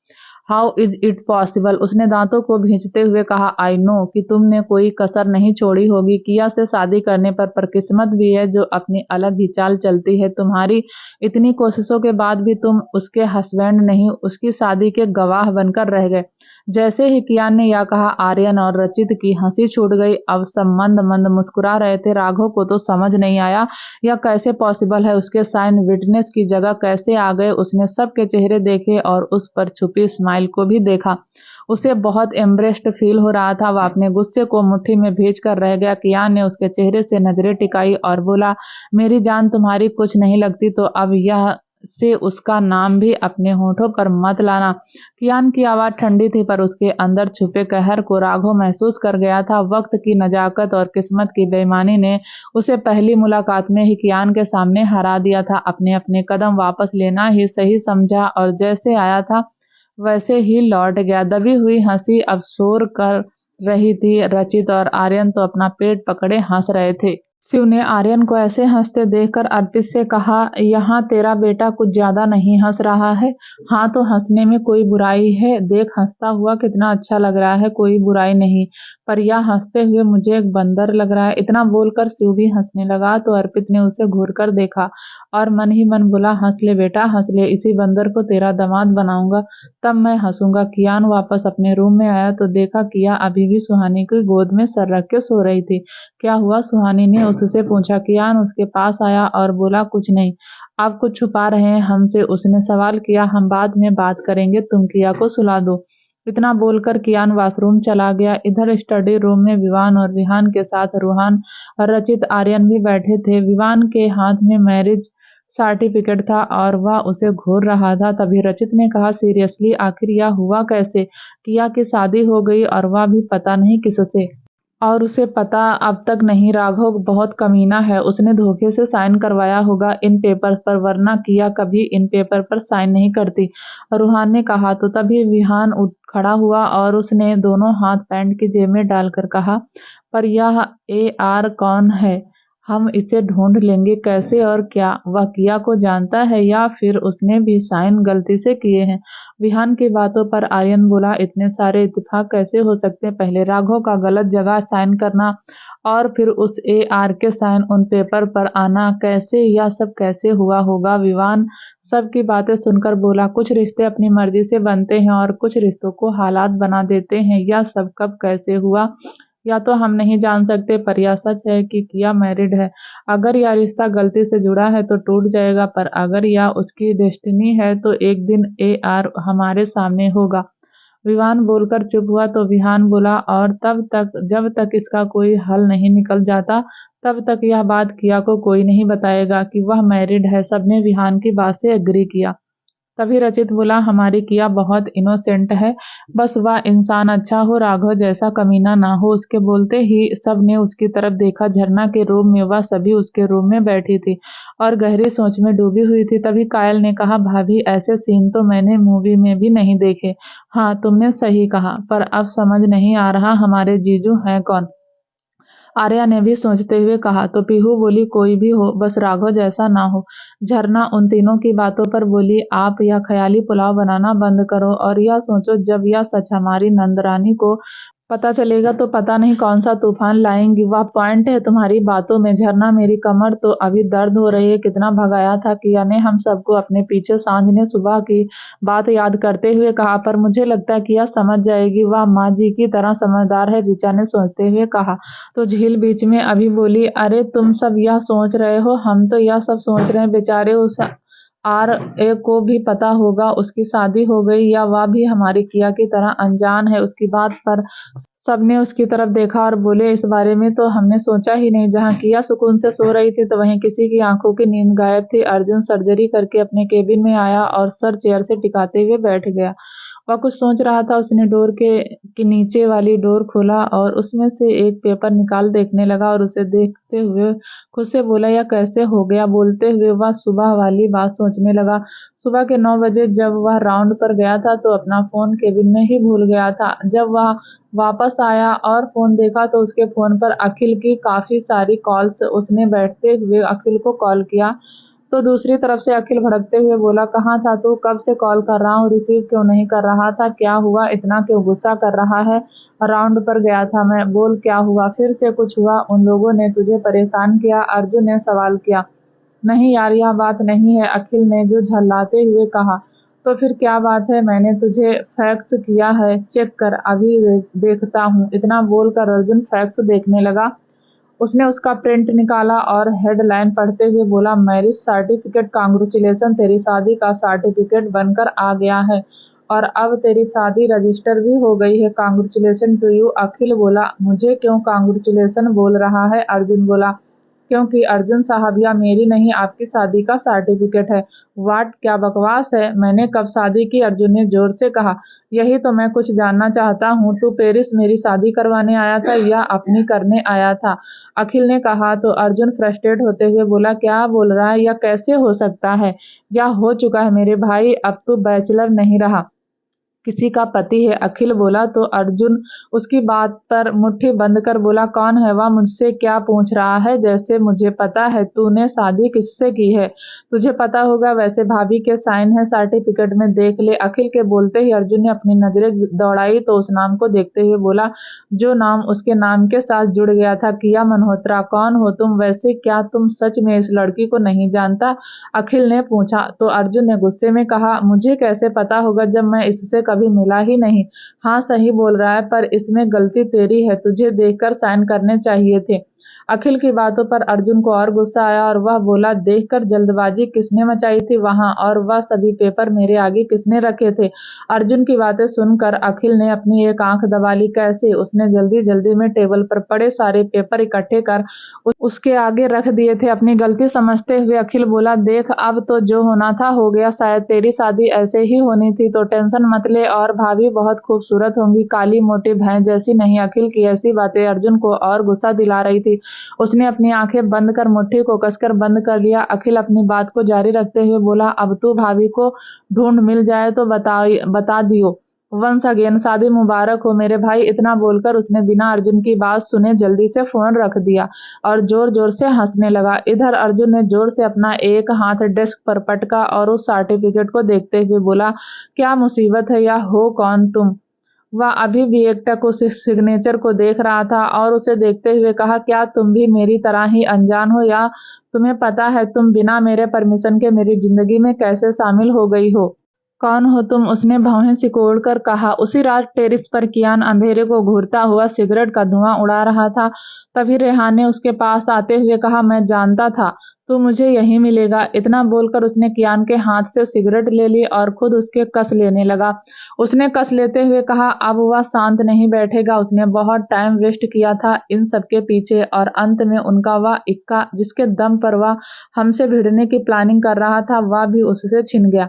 हाउ इज इट पॉसिबल, उसने दांतों को भींचते हुए कहा। आई नो कि तुमने कोई कसर नहीं छोड़ी होगी किया से शादी करने पर किस्मत भी है जो अपनी अलग ही चाल चलती है। तुम्हारी इतनी कोशिशों के बाद भी तुम उसके हस्बैंड नहीं, उसकी शादी के गवाह बनकर रह गए। जैसे ही कियान ने यह कहा, आर्यन और रचित की हंसी छूट गई। अब सब मंद मंद मुस्कुरा रहे थे। राघव को तो समझ नहीं आया यह कैसे पॉसिबल है, उसके साइन विटनेस की जगह कैसे आ गए। उसने सबके चेहरे देखे और उस पर छुपी स्माइल को भी देखा। उसे बहुत एम्ब्रेस्ड फील हो रहा था। वह अपने गुस्से को मुट्ठी में भींच कर रह गया। कियान ने उसके चेहरे से नजरें टिकाई और बोला, मेरी जान तुम्हारी कुछ नहीं लगती तो अब यह से उसका नाम भी अपने होठों पर मत लाना। कियान की आवाज ठंडी थी पर उसके अंदर छुपे कहर को राघव महसूस कर गया था। वक्त की नजाकत और किस्मत की बेईमानी ने उसे पहली मुलाकात में ही कियान के सामने हरा दिया था। अपने अपने कदम वापस लेना ही सही समझा और जैसे आया था वैसे ही लौट गया। दबी हुई हंसी अब शोर कर रही थी। रचित और आर्यन तो अपना पेट पकड़े हंस रहे थे। शिव ने आर्यन को ऐसे हंसते देखकर अर्पित से कहा, यहाँ तेरा बेटा कुछ ज्यादा नहीं हंस रहा है? हाँ तो हंसने में कोई बुराई है? देख हंसता हुआ कितना अच्छा लग रहा है, कोई बुराई नहीं, पर यह हंसते हुए मुझे एक बंदर लग रहा है। इतना बोलकर शिव भी हंसने लगा तो अर्पित ने उसे घूर कर देखा और मन ही मन बोला, हंस ले बेटा हंस ले, इसी बंदर को तेरा दामाद बनाऊंगा तब मैं हंसूंगा। कियान वापस अपने रूम में आया तो देखा किया अभी भी सुहानी की गोद में सर रख के सो रही थी। क्या हुआ? सुहानी ने उससे पूछा। कियान उसके पास आया और बोला, कुछ नहीं, आप कुछ छुपा रहे हैं हमसे। उसने सवाल किया, हम बाद में बात करेंगे, तुम किया को सुला दो। इतना बोलकर कियान वॉशरूम चला गया। इधर स्टडी रूम में विवान और विहान के साथ रूहान और रचित आर्यन भी बैठे थे। विवान के हाथ में मैरिज सर्टिफिकेट था और वह उसे घूर रहा था। तभी रचित ने कहा, सीरियसली आखिर यह हुआ कैसे? किया की शादी हो गई और वह भी पता नहीं किससे, और उसे पता अब तक नहीं। राघव बहुत कमीना है, उसने धोखे से साइन करवाया होगा इन पेपर पर, वरना किया कभी इन पेपर पर साइन नहीं करती, रूहान ने कहा। तो तभी विहान उठ खड़ा हुआ और उसने दोनों हाथ पैंट की जेब में डालकर कहा, पर यह AR कौन है? हम इसे ढूंढ लेंगे कैसे? और क्या वह किया को जानता है या फिर उसने भी साइन गलती से किए हैं? विहान की बातों पर आर्यन बोला, इतने सारे इत्तेफाक कैसे हो सकते हैं? पहले राघव का गलत जगह साइन करना और फिर उस AR के साइन उन पेपर पर आना, कैसे यह सब कैसे हुआ होगा? विवान सबकी बातें सुनकर बोला, कुछ रिश्ते अपनी मर्जी से बनते हैं और कुछ रिश्तों को हालात बना देते हैं। यह सब कब कैसे हुआ या तो हम नहीं जान सकते, पर यह सच है कि किया मैरिड है। अगर यह रिश्ता गलती से जुड़ा है तो टूट जाएगा, पर अगर यह उसकी डेस्टिनी है तो एक दिन AR हमारे सामने होगा। विवान बोलकर चुप हुआ तो विहान बोला, और तब तक जब तक इसका कोई हल नहीं निकल जाता तब तक यह बात किया को कोई नहीं बताएगा कि वह मैरिड है। सबने विहान की बात से एग्री किया। तभी रचित बोला, हमारी किया बहुत इनोसेंट है, बस वह इंसान अच्छा हो, राघव जैसा कमीना ना हो। उसके बोलते ही सब ने उसकी तरफ देखा। झरना के रूम में वह सभी उसके रूम में बैठी थी और गहरी सोच में डूबी हुई थी। तभी कायल ने कहा, भाभी ऐसे सीन तो मैंने मूवी में भी नहीं देखे। हाँ तुमने सही कहा, पर अब समझ नहीं आ रहा हमारे जीजू हैं कौन? आर्या ने भी सोचते हुए कहा। तो पीहू बोली, कोई भी हो, बस राघव जैसा ना हो। झरना उन तीनों की बातों पर बोली, आप यह ख्याली पुलाव बनाना बंद करो और यह सोचो, जब यह सच हमारी नंदरानी को पता चलेगा तो पता नहीं कौन सा तूफान लाएंगी। वह पॉइंट है तुम्हारी बातों में। झरना मेरी कमर तो अभी दर्द हो रही है। कितना भगाया था किया ने हम सबको अपने पीछे। सांझ ने सुबह की बात याद करते हुए कहा, पर मुझे लगता है कि यह समझ जाएगी, वह माँ जी की तरह समझदार है, ऋचा ने सोचते हुए कहा। तो झील बीच में अभी बोली, अरे तुम सब यह सोच रहे हो, हम तो यह सब सोच रहे हैं बेचारे उस RA को भी पता होगा उसकी शादी हो गई, या वह भी हमारी किया की तरह अनजान है उसकी बात पर। सबने उसकी तरफ देखा और बोले, इस बारे में तो हमने सोचा ही नहीं। जहाँ किया सुकून से सो रही थी तो वहीं किसी की आंखों की नींद गायब थी। अर्जुन सर्जरी करके अपने केबिन में आया और सर चेयर से टिकाते हुए बैठ गया। वह कुछ सोच रहा था। उसने डोर के नीचे वाली डोर खोला और उसमें से एक पेपर निकाल देखने लगा और उसे देखते हुए खुद से बोला, यह कैसे हो गया? बोलते हुए वह सुबह वाली बात सोचने लगा। सुबह के 9 बजे जब वह राउंड पर गया था तो अपना फोन केबिन में ही भूल गया था। जब वह वापस आया और फोन देखा तो उसके फोन पर अखिल की काफी सारी कॉल्स। उसने बैठते हुए अखिल को कॉल किया तो दूसरी तरफ से अखिल भड़कते हुए बोला, कहाँ था तू? कब से कॉल कर रहा हूँ, रिसीव क्यों नहीं कर रहा था? क्या हुआ, इतना क्यों गुस्सा कर रहा है? राउंड पर गया था मैं। बोल क्या हुआ? फिर से कुछ हुआ? उन लोगों ने तुझे परेशान किया? अर्जुन ने सवाल किया। नहीं यार, यह बात नहीं है, अखिल ने जो झल्लाते हुए कहा। तो फिर क्या बात है, मैंने तुझे फैक्स किया है, चेक कर, अभी देखता हूँ। इतना बोलकर अर्जुन फैक्स देखने लगा। उसने उसका प्रिंट निकाला और हेडलाइन पढ़ते हुए बोला, मैरिज सर्टिफिकेट, कांग्रेचुलेशन, तेरी शादी का सर्टिफिकेट बनकर आ गया है और अब तेरी शादी रजिस्टर भी हो गई है। Congratulation to you. अखिल बोला, मुझे क्यों कांग्रेचुलेशन बोल रहा है? अर्जुन बोला, क्योंकि अर्जुन साहब, यह मेरी नहीं आपकी शादी का सर्टिफिकेट है। वाट, क्या बकवास है, मैंने कब शादी की? अर्जुन ने जोर से कहा। यही तो मैं कुछ जानना चाहता हूँ, तू पेरिस मेरी शादी करवाने आया था या अपनी करने आया था? अखिल ने कहा तो अर्जुन फ्रस्ट्रेट होते हुए बोला, क्या बोल रहा है? यह कैसे हो सकता है? यह हो चुका है मेरे भाई, अब तू बैचलर नहीं रहा, किसी का पति है। अखिल बोला तो अर्जुन उसकी बात पर मुट्ठी बंद कर बोला, कौन है वह? मुझसे क्या पूछ रहा है जैसे मुझे पता है? तूने शादी किससे की है? तुझे पता होगा, वैसे भाभी के साइन है सर्टिफिकेट में, देख ले। अखिल के बोलते ही अर्जुन ने अपनी नजरें दौड़ाई तो उस नाम को देखते हुए बोला, जो नाम उसके नाम के साथ जुड़ गया था, किया मल्होत्रा। कौन हो तुम? वैसे क्या तुम सच में इस लड़की को नहीं जानता? अखिल ने पूछा तो अर्जुन ने गुस्से में कहा, मुझे कैसे पता होगा जब मैं इससे कभी मिला ही नहीं। हाँ, सही बोल रहा है, पर इसमें गलती तेरी है, तुझे देखकर साइन करने चाहिए थे। अखिल की बातों पर अर्जुन को और गुस्सा आया और वह बोला, देखकर जल्दबाजी किसने मचाई थी वहां, और वह सभी पेपर मेरे आगे किसने रखे थे? अर्जुन की बातें सुनकर अखिल ने अपनी एक आंख दबा ली। कैसे? उसने जल्दी जल्दी में टेबल पर पड़े सारे पेपर इकट्ठे कर उसके आगे रख दिए थे। अपनी गलती समझते हुए अखिल बोला, देख, अब तो जो होना था हो गया, शायद तेरी शादी ऐसे ही होनी थी, तो टेंशन मत ले, और भाभी बहुत खूबसूरत होंगी, काली मोटी भैंस जैसी नहीं। अखिल की ऐसी बातें अर्जुन को और गुस्सा दिला रही थी। उसने अपनी आंखें बंद कर मुट्ठी को कसकर बंद कर लिया। अखिल अपनी बात को जारी रखते हुए बोला, अब तू भाभी को ढूंढ मिल जाए तो बता दियो। वंस अगेन शादी मुबारक हो मेरे भाई। इतना बोलकर उसने बिना अर्जुन की बात सुने जल्दी से फोन रख दिया और जोर जोर से हंसने लगा। इधर अर्जुन ने जोर से अपना एक हाथ डेस्क पर पटका और उस सर्टिफिकेट को देखते हुए बोला, क्या मुसीबत है? या हो कौन तुम? वह अभी भी एकटक उस सिग्नेचर को देख रहा था और उसे देखते हुए कहा, क्या तुम भी मेरी तरह ही अनजान हो, या तुम्हें पता है तुम बिना मेरे परमिशन के मेरी जिंदगी में कैसे शामिल हो गई हो? कौन हो तुम? उसने भौहें सिकोड़कर कहा। उसी रात टेरिस पर कियान अंधेरे को घूरता हुआ सिगरेट का धुआं उड़ा रहा था। तभी रेहान ने उसके पास आते हुए कहा, मैं जानता था तू मुझे यहीं मिलेगा। इतना बोलकर उसने कियान के हाथ से सिगरेट ले ली और खुद उसके कस लेने लगा। उसने कस लेते हुए कहा, अब वह शांत नहीं बैठेगा। उसने बहुत टाइम वेस्ट किया था इन सबके पीछे और अंत में उनका वह इक्का जिसके दम पर वह हमसे भिड़ने की प्लानिंग कर रहा था, वह भी उससे छिन गया।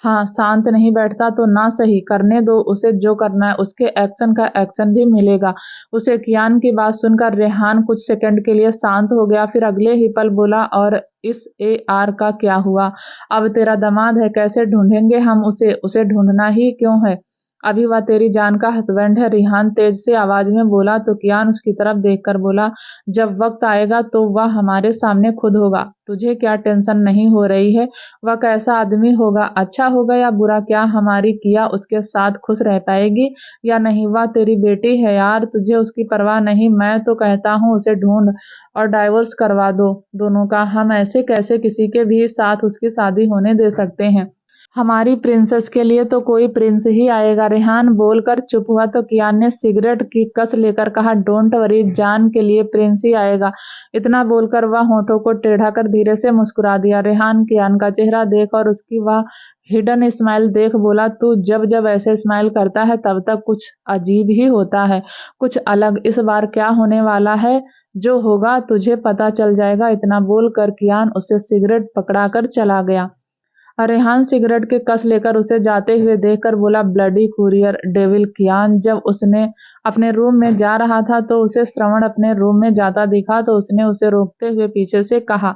हाँ, शांत नहीं बैठता तो ना सही, करने दो उसे जो करना है, उसके एक्शन का एक्शन भी मिलेगा उसे। कियान की बात सुनकर रेहान कुछ सेकंड के लिए शांत हो गया, फिर अगले ही पल बोला, और इस AR का क्या हुआ? अब तेरा दामाद है, कैसे ढूंढेंगे हम उसे? उसे ढूंढना ही क्यों है? अभी वह तेरी जान का हस्बैंड है। रिहान तेज से आवाज में बोला तो कियान उसकी तरफ देखकर बोला, जब वक्त आएगा तो वह हमारे सामने खुद होगा। तुझे क्या टेंशन नहीं हो रही है? वह कैसा आदमी होगा, अच्छा होगा या बुरा? क्या हमारी किया उसके साथ खुश रह पाएगी या नहीं? वह तेरी बेटी है यार, तुझे उसकी परवाह नहीं? मैं तो कहता हूँ उसे ढूंढ और डाइवोर्स करवा दो दोनों का। हम ऐसे कैसे किसी के भी साथ उसकी शादी होने दे सकते हैं? हमारी प्रिंसेस के लिए तो कोई प्रिंस ही आएगा। रेहान बोलकर चुप हुआ तो कियान ने सिगरेट की कस लेकर कहा, डोंट वरी, जान के लिए प्रिंस ही आएगा। इतना बोलकर वह होठों को टेढ़ा कर धीरे से मुस्कुरा दिया। रेहान कियान का चेहरा देख और उसकी वह हिडन स्माइल देख बोला, तू जब जब ऐसे स्माइल करता है तब तक कुछ अजीब ही होता है, कुछ अलग। इस बार क्या होने वाला है? जो होगा तुझे पता चल जाएगा। इतना बोलकर कियान उसे सिगरेट पकड़ाकर चला गया। रेहान सिगरेट के कस लेकर उसे जाते हुए देखकर बोला, ब्लडी कुरियर डेविल। कियान जब उसने अपने रूम में जा रहा था तो उसे श्रवण अपने रूम में जाता दिखा तो उसने उसे रोकते हुए पीछे से कहा,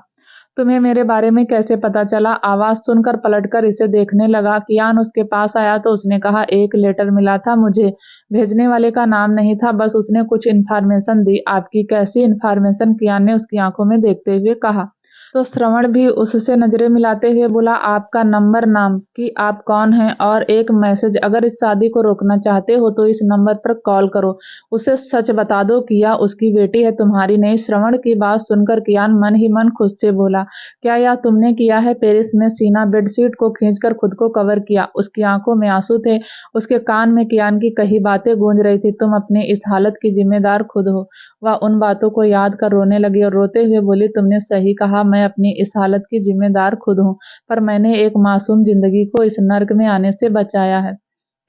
तुम्हें मेरे बारे में कैसे पता चला? आवाज सुनकर पलटकर इसे देखने लगा। कियान उसके पास आया तो उसने कहा, एक लेटर मिला था मुझे, भेजने वाले का नाम नहीं था, बस उसने कुछ इन्फॉर्मेशन दी। आपकी कैसी इन्फॉर्मेशन? कियान ने उसकी आंखों में देखते हुए कहा। तो श्रवण भी उससे नजरें मिलाते हुए बोला, आपका नंबर, नाम कि आप कौन हैं, और एक मैसेज, अगर इस शादी को रोकना चाहते हो तो इस नंबर पर कॉल करो, उसे सच बता दो, किया उसकी बेटी है, तुम्हारी नहीं। श्रवण की बात सुनकर कियान मन ही मन खुद से बोला, क्या यह तुमने किया है? पेरिस में सीना बेडशीट को खींचकर खुद को कवर किया। उसकी आंखों में आंसू थे, उसके कान में कियान की कही बातें गूंज रही थी, तुम अपनी इस हालत की जिम्मेदार खुद हो। वह उन बातों को याद कर रोने लगी और रोते हुए बोली, तुमने सही कहा, मैं अपनी इस हालत की जिम्मेदार खुद हूँ, पर मैंने एक मासूम जिंदगी को इस नर्क में आने से बचाया है।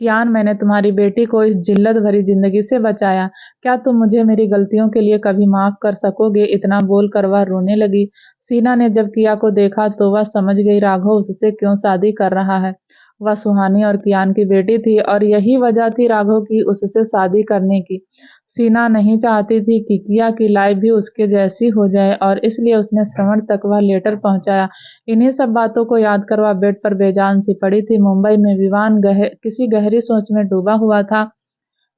कियान, मैंने तुम्हारी बेटी को इस जिल्लत भरी जिंदगी से बचाया। क्या तुम मुझे मेरी गलतियों के लिए कभी माफ कर सकोगे? इतना बोलकर वह रोने लगी। सीना ने जब किया को देखा तो वह समझ गई राघव उससे क्यों शादी कर रहा है। वह सुहानी और कियान की बेटी थी और यही वजह थी राघव की उससे शादी करने की। सीना नहीं चाहती थी कि किया की लाइफ भी उसके जैसी हो जाए और इसलिए उसने श्रवण तक वह लेटर पहुंचाया। इन्हीं सब बातों को याद कर वह बेड पर बेजान सी पड़ी थी। मुंबई में विवान किसी गहरी सोच में डूबा हुआ था,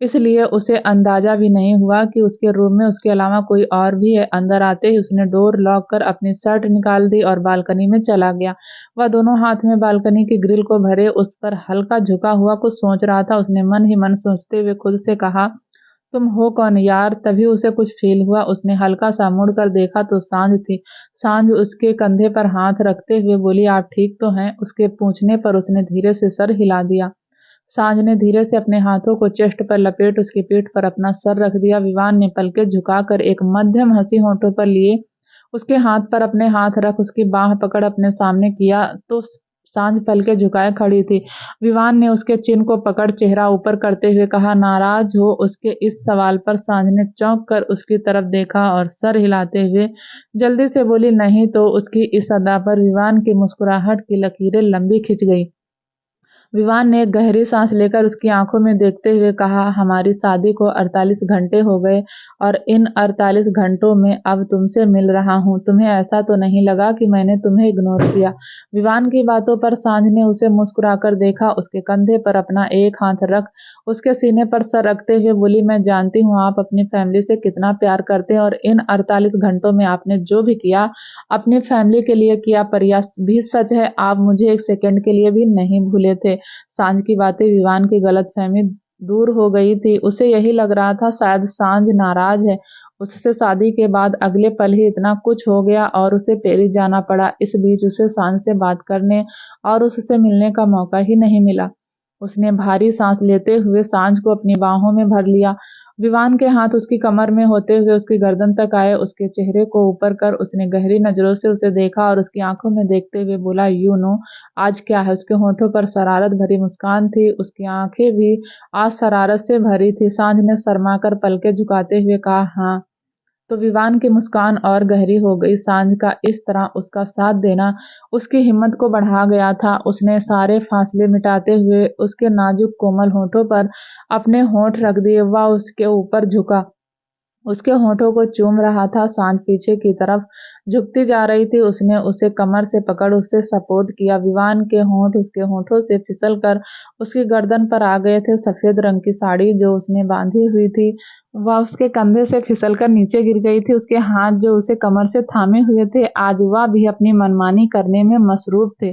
इसलिए उसे अंदाजा भी नहीं हुआ कि उसके रूम में उसके अलावा कोई और भी है। अंदर आते ही उसने डोर लॉक कर अपनी शर्ट निकाल दी और बालकनी में चला गया। वह दोनों हाथ में बालकनी की ग्रिल को भरे उस पर हल्का झुका हुआ कुछ सोच रहा था। उसने मन ही मन सोचते हुए खुद से कहा, तुम हो कौन यार? तभी उसे कुछ फील हुआ। उसने हल्का सा मुड़ कर देखा तो सांझ थी। सांझ उसके कंधे पर हाथ रखते हुए बोली, आप ठीक तो हैं? उसके पूछने पर उसने धीरे से सर हिला दिया। सांझ ने धीरे से अपने हाथों को चेस्ट पर लपेट उसकी पीठ पर अपना सर रख दिया। विवान ने पलके झुकाकर एक मध्यम हंसी होठों पर लिए उसके हाथ पर अपने हाथ रख उसकी बाह पकड़ अपने सामने किया तो सांझ पलके झुकाए खड़ी थी। विवान ने उसके चिन्ह को पकड़ चेहरा ऊपर करते हुए कहा, नाराज हो? उसके इस सवाल पर सांझ ने चौंक कर उसकी तरफ देखा और सर हिलाते हुए जल्दी से बोली, नहीं तो। उसकी इस अदा पर विवान की मुस्कुराहट की लकीरें लंबी खिंच गई। विवान ने एक गहरी सांस लेकर उसकी आंखों में देखते हुए कहा, हमारी शादी को 48 घंटे हो गए और इन 48 घंटों में अब तुमसे मिल रहा हूँ। तुम्हें ऐसा तो नहीं लगा कि मैंने तुम्हें इग्नोर किया? विवान की बातों पर सांझ ने उसे मुस्कुराकर देखा। उसके कंधे पर अपना एक हाथ रख उसके सीने पर सर रखते हुए बोली, मैं जानती हूँ आप अपनी फैमिली से कितना प्यार करते हैं और इन 48 घंटों में आपने जो भी किया अपनी फैमिली के लिए किया, पर यह भी सच है, आप मुझे एक सेकंड के लिए भी नहीं भूले थे। सांझ की बातें विवान की गलतफहमी दूर हो गई थी। उसे यही लग रहा था शायद सांझ नाराज है। उससे शादी के बाद अगले पल ही इतना कुछ हो गया और उसे पेरिस जाना पड़ा। इस बीच उसे सांझ से बात करने और उससे मिलने का मौका ही नहीं मिला। उसने भारी सांस लेते हुए सांझ को अपनी बाहों में भर लिया। विवान के हाथ उसकी कमर में होते हुए उसकी गर्दन तक आए। उसके चेहरे को ऊपर कर उसने गहरी नजरों से उसे देखा और उसकी आंखों में देखते हुए बोला, यू नो आज क्या है? उसके होठों पर शरारत भरी मुस्कान थी, उसकी आंखें भी आज शरारत से भरी थी। सांझ ने शर्मा कर पलके झुकाते हुए कहा, हाँ। तो विवान की मुस्कान और गहरी हो गई। सांझ का इस तरह उसका साथ देना उसकी हिम्मत को बढ़ा गया था। उसने सारे फासले मिटाते हुए उसके नाजुक कोमल होठों पर अपने होंठ रख दिए। वह उसके ऊपर झुका, उसके होठों को चूम रहा था। सांझ पीछे की तरफ झुकती जा रही थी। उसने उसे कमर से पकड़ उससे सपोर्ट किया। विवान के होंठ उसके होठों से फिसल कर उसकी गर्दन पर आ गए थे। सफेद रंग की साड़ी जो उसने बांधी हुई थी वह उसके कंधे से फिसलकर नीचे गिर गई थी। उसके हाथ जो उसे कमर से थामे हुए थे आज वह भी अपनी मनमानी करने में मसरूफ थे।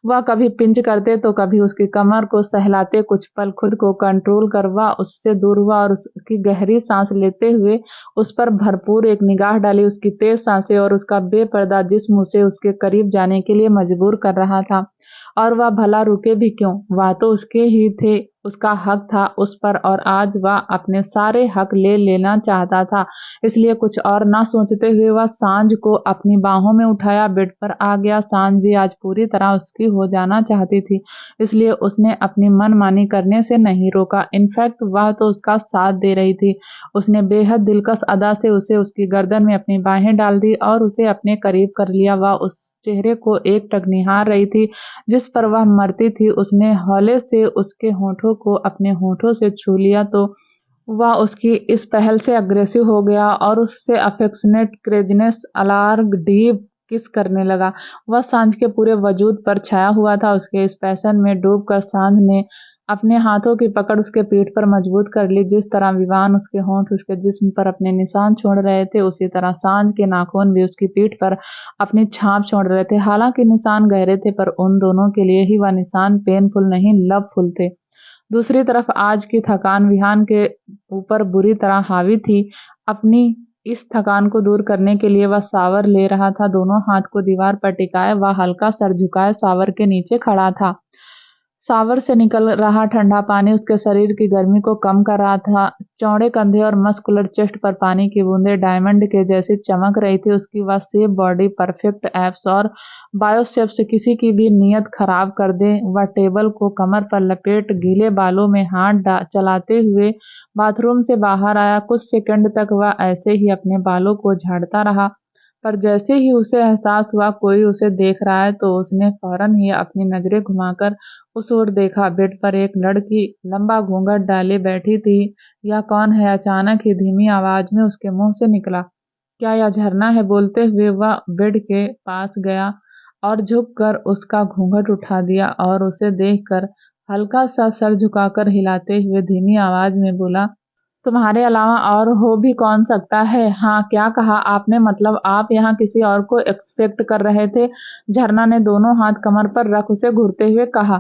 वह कभी पिंच करते तो कभी उसकी कमर को सहलाते। कुछ पल खुद को कंट्रोल कर वह उससे दूर हुआ और उसकी गहरी सांस लेते हुए उस पर भरपूर एक निगाह डाली। उसकी तेज सांसें और उसका बेपर्दा जिस्म उसे उसके करीब जाने के लिए मजबूर कर रहा था। और वह भला रुके भी क्यों? वह तो उसके ही थे, उसका हक था उस पर और आज वह अपने सारे हक ले लेना चाहता था। इसलिए कुछ और ना सोचते हुए वह सांझ को अपनी बाहों में उठाया, बेड पर आ गया। सांझ भी आज पूरी तरह उसकी हो जाना चाहती थी, इसलिए उसने अपनी मनमानी करने से नहीं रोका। इनफैक्ट वह तो उसका साथ दे रही थी। उसने बेहद दिलकश अदा से उसे उसकी गर्दन में अपनी बाहें डाल दी और उसे अपने करीब कर लिया। वह उस चेहरे को एकटक निहार रही थी जिस पर वह मरती थी। उसने हौले से उसके होठों को अपने होठों से छू लिया तो वह उसकी इस पहल से अग्रेसिव हो गया और उससे अफेक्शनेट क्रेजीनेस अलार्ग डीप किस करने लगा। वह सांझ के पूरे वजूद पर छाया हुआ था। उसके इस पैशन में डूबकर सांझ ने अपने हाथों की पकड़ उसके पीठ पर मजबूत कर ली। जिस तरह विवान उसके होंठ उसके जिस्म पर अपने निशान छोड़ रहे थे, उसी तरह सांझ के नाखून भी उसकी पीठ पर अपनी छाप छोड़ रहे थे। हालांकि निशान गहरे थे, पर उन दोनों के लिए ही वह निशान पेनफुल नहीं, लवफुल थे। दूसरी तरफ आज की थकान विहान के ऊपर बुरी तरह हावी थी। अपनी इस थकान को दूर करने के लिए वह शावर ले रहा था। दोनों हाथ को दीवार पर टिकाए वह हल्का सर झुकाए शावर के नीचे खड़ा था। शावर से निकल रहा ठंडा पानी उसके शरीर की गर्मी को कम कर रहा था। चौड़े कंधे और मस्कुलर चेस्ट पर पानी की बूंदें डायमंड के जैसी चमक रही थी। उसकी वह शेप बॉडी, परफेक्ट एब्स और बायोसेप्स किसी की भी नीयत खराब कर दे। वह टेबल को कमर पर लपेट गीले बालों में हाथ चलाते हुए बाथरूम से बाहर आया। कुछ सेकंड तक वह ऐसे ही अपने बालों को झाड़ता रहा, पर जैसे ही उसे एहसास हुआ कोई उसे देख रहा है, तो उसने फौरन ही अपनी नजरें घुमाकर उस ओर देखा। बेड पर एक लड़की लंबा घूंघट डाले बैठी थी। यह कौन है? अचानक ही धीमी आवाज में उसके मुंह से निकला। क्या यह झरना है? बोलते हुए वह बेड के पास गया और झुककर उसका घूंघट उठा दिया और उसे देखकर हल्का सा सर झुकाकर हिलाते हुए धीमी आवाज में बोला, तुम्हारे अलावा और हो भी कौन सकता है? हाँ, क्या कहा आपने? मतलब आप यहाँ किसी और को एक्सपेक्ट कर रहे थे? झरना ने दोनों हाथ कमर पर रख उसे घूरते हुए कहा।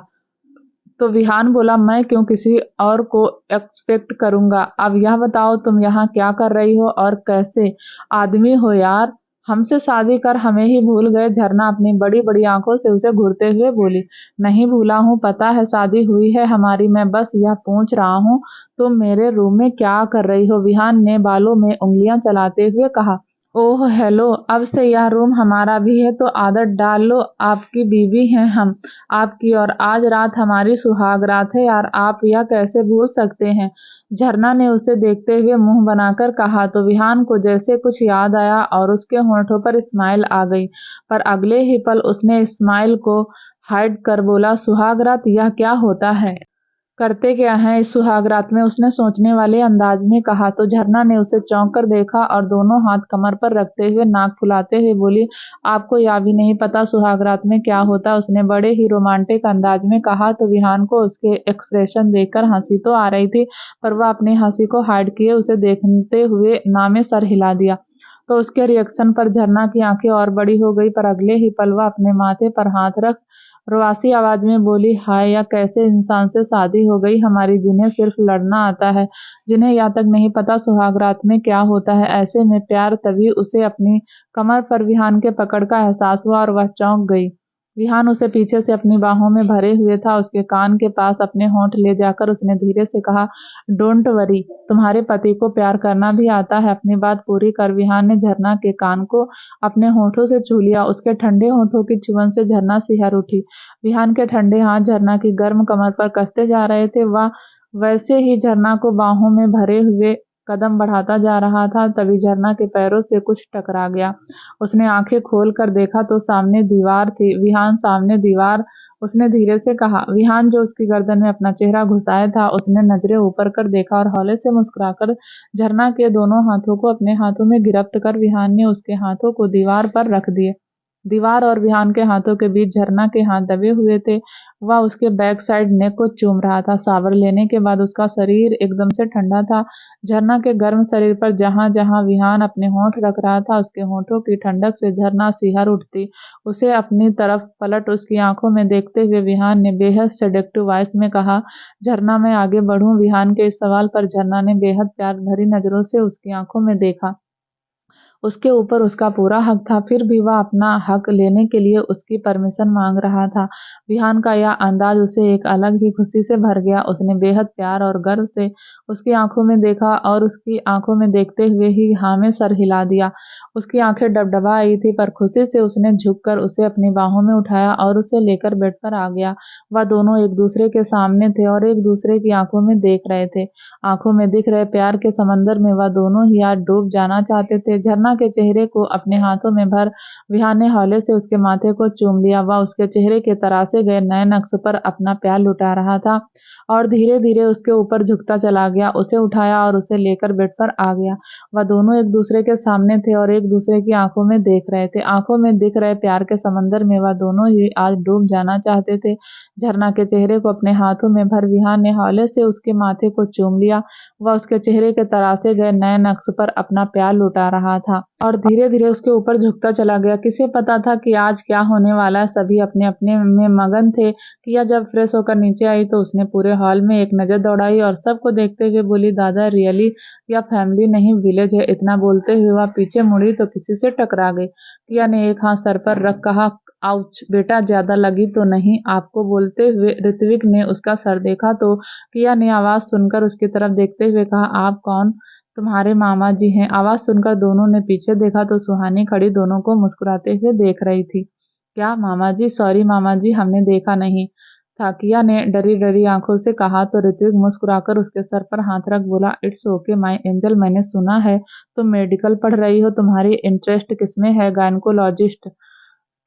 तो विहान बोला, मैं क्यों किसी और को एक्सपेक्ट करूंगा? अब यह बताओ तुम यहाँ क्या कर रही हो और कैसे आदमी हो यार? हमसे शादी कर हमें ही भूल गए? झरना अपनी बड़ी बड़ी आंखों से उसे घूरते हुए बोली। नहीं भूला हूँ, पता है शादी हुई है हमारी। मैं बस यह पूछ रहा हूँ तुम मेरे रूम में क्या कर रही हो? विहान ने बालों में उंगलियां चलाते हुए कहा। ओह हेलो, अब से यह रूम हमारा भी है, तो आदत डाल लो। आपकी बीवी हैं हम, आपकी, और आज रात हमारी सुहाग रात है यार, आप यह कैसे भूल सकते हैं? झरना ने उसे देखते हुए मुंह बनाकर कहा। तो विहान को जैसे कुछ याद आया और उसके होंठों पर स्माइल आ गई, पर अगले ही पल उसने स्माइल को हाइड कर बोला, सुहाग रात यह क्या होता है? करते क्या हैं इस सुहाग रात में? उसने सोचने वाले अंदाज में कहा। तो झरना ने उसे चौंक कर देखा और दोनों हाथ कमर पर रखते हुए नाक फुलाते हुए बोली, आपको यह भी नहीं पता सुहाग रात में क्या होता? उसने बड़े ही रोमांटिक अंदाज में कहा। तो विहान को उसके एक्सप्रेशन देखकर हंसी तो आ रही थी, पर वह अपनी हंसी को हाइड किए उसे देखते हुए नामे सर हिला दिया। तो उसके रिएक्शन पर झरना की आंखें और बड़ी हो गई, पर अगले ही पल वह अपने माथे पर हाथ रख रवासी आवाज में बोली, हाय, या कैसे इंसान से शादी हो गई हमारी, जिन्हें सिर्फ लड़ना आता है, जिन्हें या तक नहीं पता सुहाग रात में क्या होता है। ऐसे में प्यार। तभी उसे अपनी कमर पर विहान के पकड़ का एहसास हुआ और वह चौंक गई। विहान उसे पीछे से अपनी बाहों में भरे हुए था। उसके कान के पास अपने होंठ ले जाकर उसने धीरे से कहा, डोंट वरी, तुम्हारे पति को प्यार करना भी आता है। अपनी बात पूरी कर विहान ने झरना के कान को अपने होठों से छू लिया। उसके ठंडे होठों की चुभन से झरना सिहर उठी। विहान के ठंडे हाथ झरना की गर्म कमर पर कसते जा रहे थे। वह वैसे ही झरना को बाहों में भरे हुए कदम बढ़ाता जा रहा था। तभी झरना के पैरों से कुछ टकरा गया। उसने आंखें खोल कर देखा तो सामने दीवार थी। विहान, सामने दीवार, उसने धीरे से कहा। विहान, जो उसकी गर्दन में अपना चेहरा घुसाए था, उसने नजरें ऊपर कर देखा और हौले से मुस्कुराकर झरना के दोनों हाथों को अपने हाथों में गिरफ्त कर विहान ने उसके हाथों को दीवार पर रख दिए। दीवार और विहान के हाथों के बीच झरना के हाथ दबे हुए थे। वह उसके बैक साइड नेक को चूम रहा था। शावर लेने के बाद उसका शरीर एकदम से ठंडा था। झरना के गर्म शरीर पर जहां जहां विहान अपने होंठ रख रहा था, उसके होंठों की ठंडक से झरना सिहर उठती। उसे अपनी तरफ पलट उसकी आंखों में देखते हुए विहान ने बेहद सेडक्टिव वॉइस में कहा, झरना, मैं आगे बढ़ूं? विहान के इस सवाल पर झरना ने बेहद प्यार भरी नजरों से उसकी आंखों में देखा। उसके ऊपर उसका पूरा हक था, फिर भी वह अपना हक लेने के लिए उसकी परमिशन मांग रहा था। विहान का यह अंदाज उसे एक अलग ही खुशी से भर गया। उसने बेहद प्यार और गर्व से उसकी आंखों में देखा और उसकी आंखों में देखते हुए ही हाँ में सर हिला दिया। उसकी आंखें डबडबा आई थी, पर खुशी से उसने झुककर उसे अपनी बाहों में उठाया और उसे लेकर बेड पर आ गया। वह दोनों एक दूसरे के सामने थे और एक दूसरे की आंखों में देख रहे थे। आंखों में दिख रहे प्यार के समंदर में वह दोनों ही आज डूब जाना चाहते थे। झरना के चेहरे को अपने हाथों में भर विहान ने हौले से उसके माथे को चूम लिया। वह उसके चेहरे के तरासे गए नए नक्श पर अपना प्यार लुटा रहा था। और धीरे धीरे उसके ऊपर झुकता चला गया। उसे उठाया और उसे लेकर बेड पर आ गया। वह दोनों एक दूसरे के सामने थे और एक दूसरे की आंखों में देख रहे थे। आंखों में दिख रहे प्यार के समंदर में वह दोनों ही आज डूब जाना चाहते थे। झरना के चेहरे को अपने हाथों में भर विहान ने हौले से उसके माथे को चूम लिया। वह उसके चेहरे के तरासे गए नए नक्श पर अपना प्यार लुटा रहा था और धीरे धीरे उसके ऊपर झुकता चला गया। किसे पता था कि आज क्या होने वाला है। सभी अपने अपने में मगन थे। किया जब फ्रेश होकर नीचे आई तो उसने पूरे हॉल में एक नजर दौड़ाई और सबको देखते हुए बोली, दादा रियली या फैमिली नहीं विलेज है। इतना बोलते हुए वह पीछे मुड़ी तो किसी से टकरा गई। किया ने एक हाथ सर पर रख कहा, आउच बेटा, ज्यादा लगी तो नहीं आपको। बोलते हुए ऋत्विक ने उसका सर देखा तो किया ने आवाज सुनकर उसकी तरफ देखते हुए कहा, आप कौन? तुम्हारे मामा जी हैं। आवाज सुनकर दोनों ने पीछे देखा तो सुहानी खड़ी दोनों को मुस्कुराते हुए देख रही थी। क्या मामा जी? सॉरी मामा जी, हमने देखा नहीं था, किया ने डरी डरी आंखों से कहा तो ऋत्विक मुस्कुराकर उसके सर पर हाथ रख बोला, इट्स ओके माय एंजल, मैंने सुना है तुम मेडिकल पढ़ रही हो, तुम्हारी इंटरेस्ट किसमें है? गायनकोलॉजिस्ट,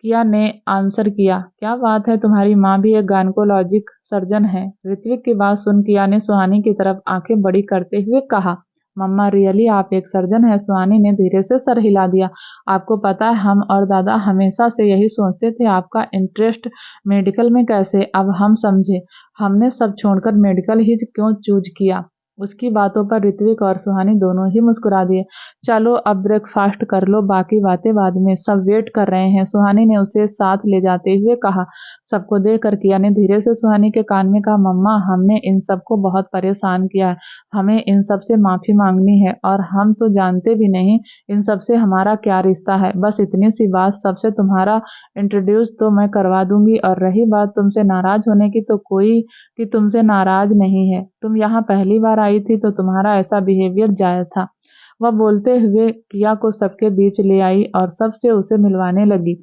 किया ने आंसर किया। क्या बात है, तुम्हारी माँ भी एक गायनकोलॉजिक सर्जन है। ऋत्विक की बात सुन किया ने सुहानी की तरफ आंखें बड़ी करते हुए कहा, मम्मा रियली आप एक सर्जन है? सुहानी ने धीरे से सर हिला दिया। आपको पता है हम और दादा हमेशा से यही सोचते थे, आपका इंटरेस्ट मेडिकल में कैसे? अब हम समझे, हमने सब छोड़कर मेडिकल ही क्यों चूज किया। उसकी बातों पर ऋत्विक और सुहानी दोनों ही मुस्कुरा दिए। चलो अब ब्रेकफास्ट कर लो, बाकी बातें बाद में, सब वेट कर रहे हैं, सुहानी ने उसे साथ ले जाते हुए कहा। सबको देखकर किया ने धीरे से सुहानी के कान में कहा, मम्मा हमने इन सबको बहुत परेशान किया है, हमें इन सब से माफी मांगनी है और हम तो जानते भी नहीं इन सब से हमारा क्या रिश्ता है। बस इतनी सी बात, सबसे तुम्हारा इंट्रोड्यूस तो मैं करवा दूंगी और रही बात तुमसे नाराज होने की तो कोई कि तुमसे नाराज नहीं है, तुम यहाँ पहली बार आई थी तो तुम्हारा ऐसा बिहेवियर जायज था। वह बोलते हुए किया को सबके बीच ले आई और सबसे उसे मिलवाने लगी।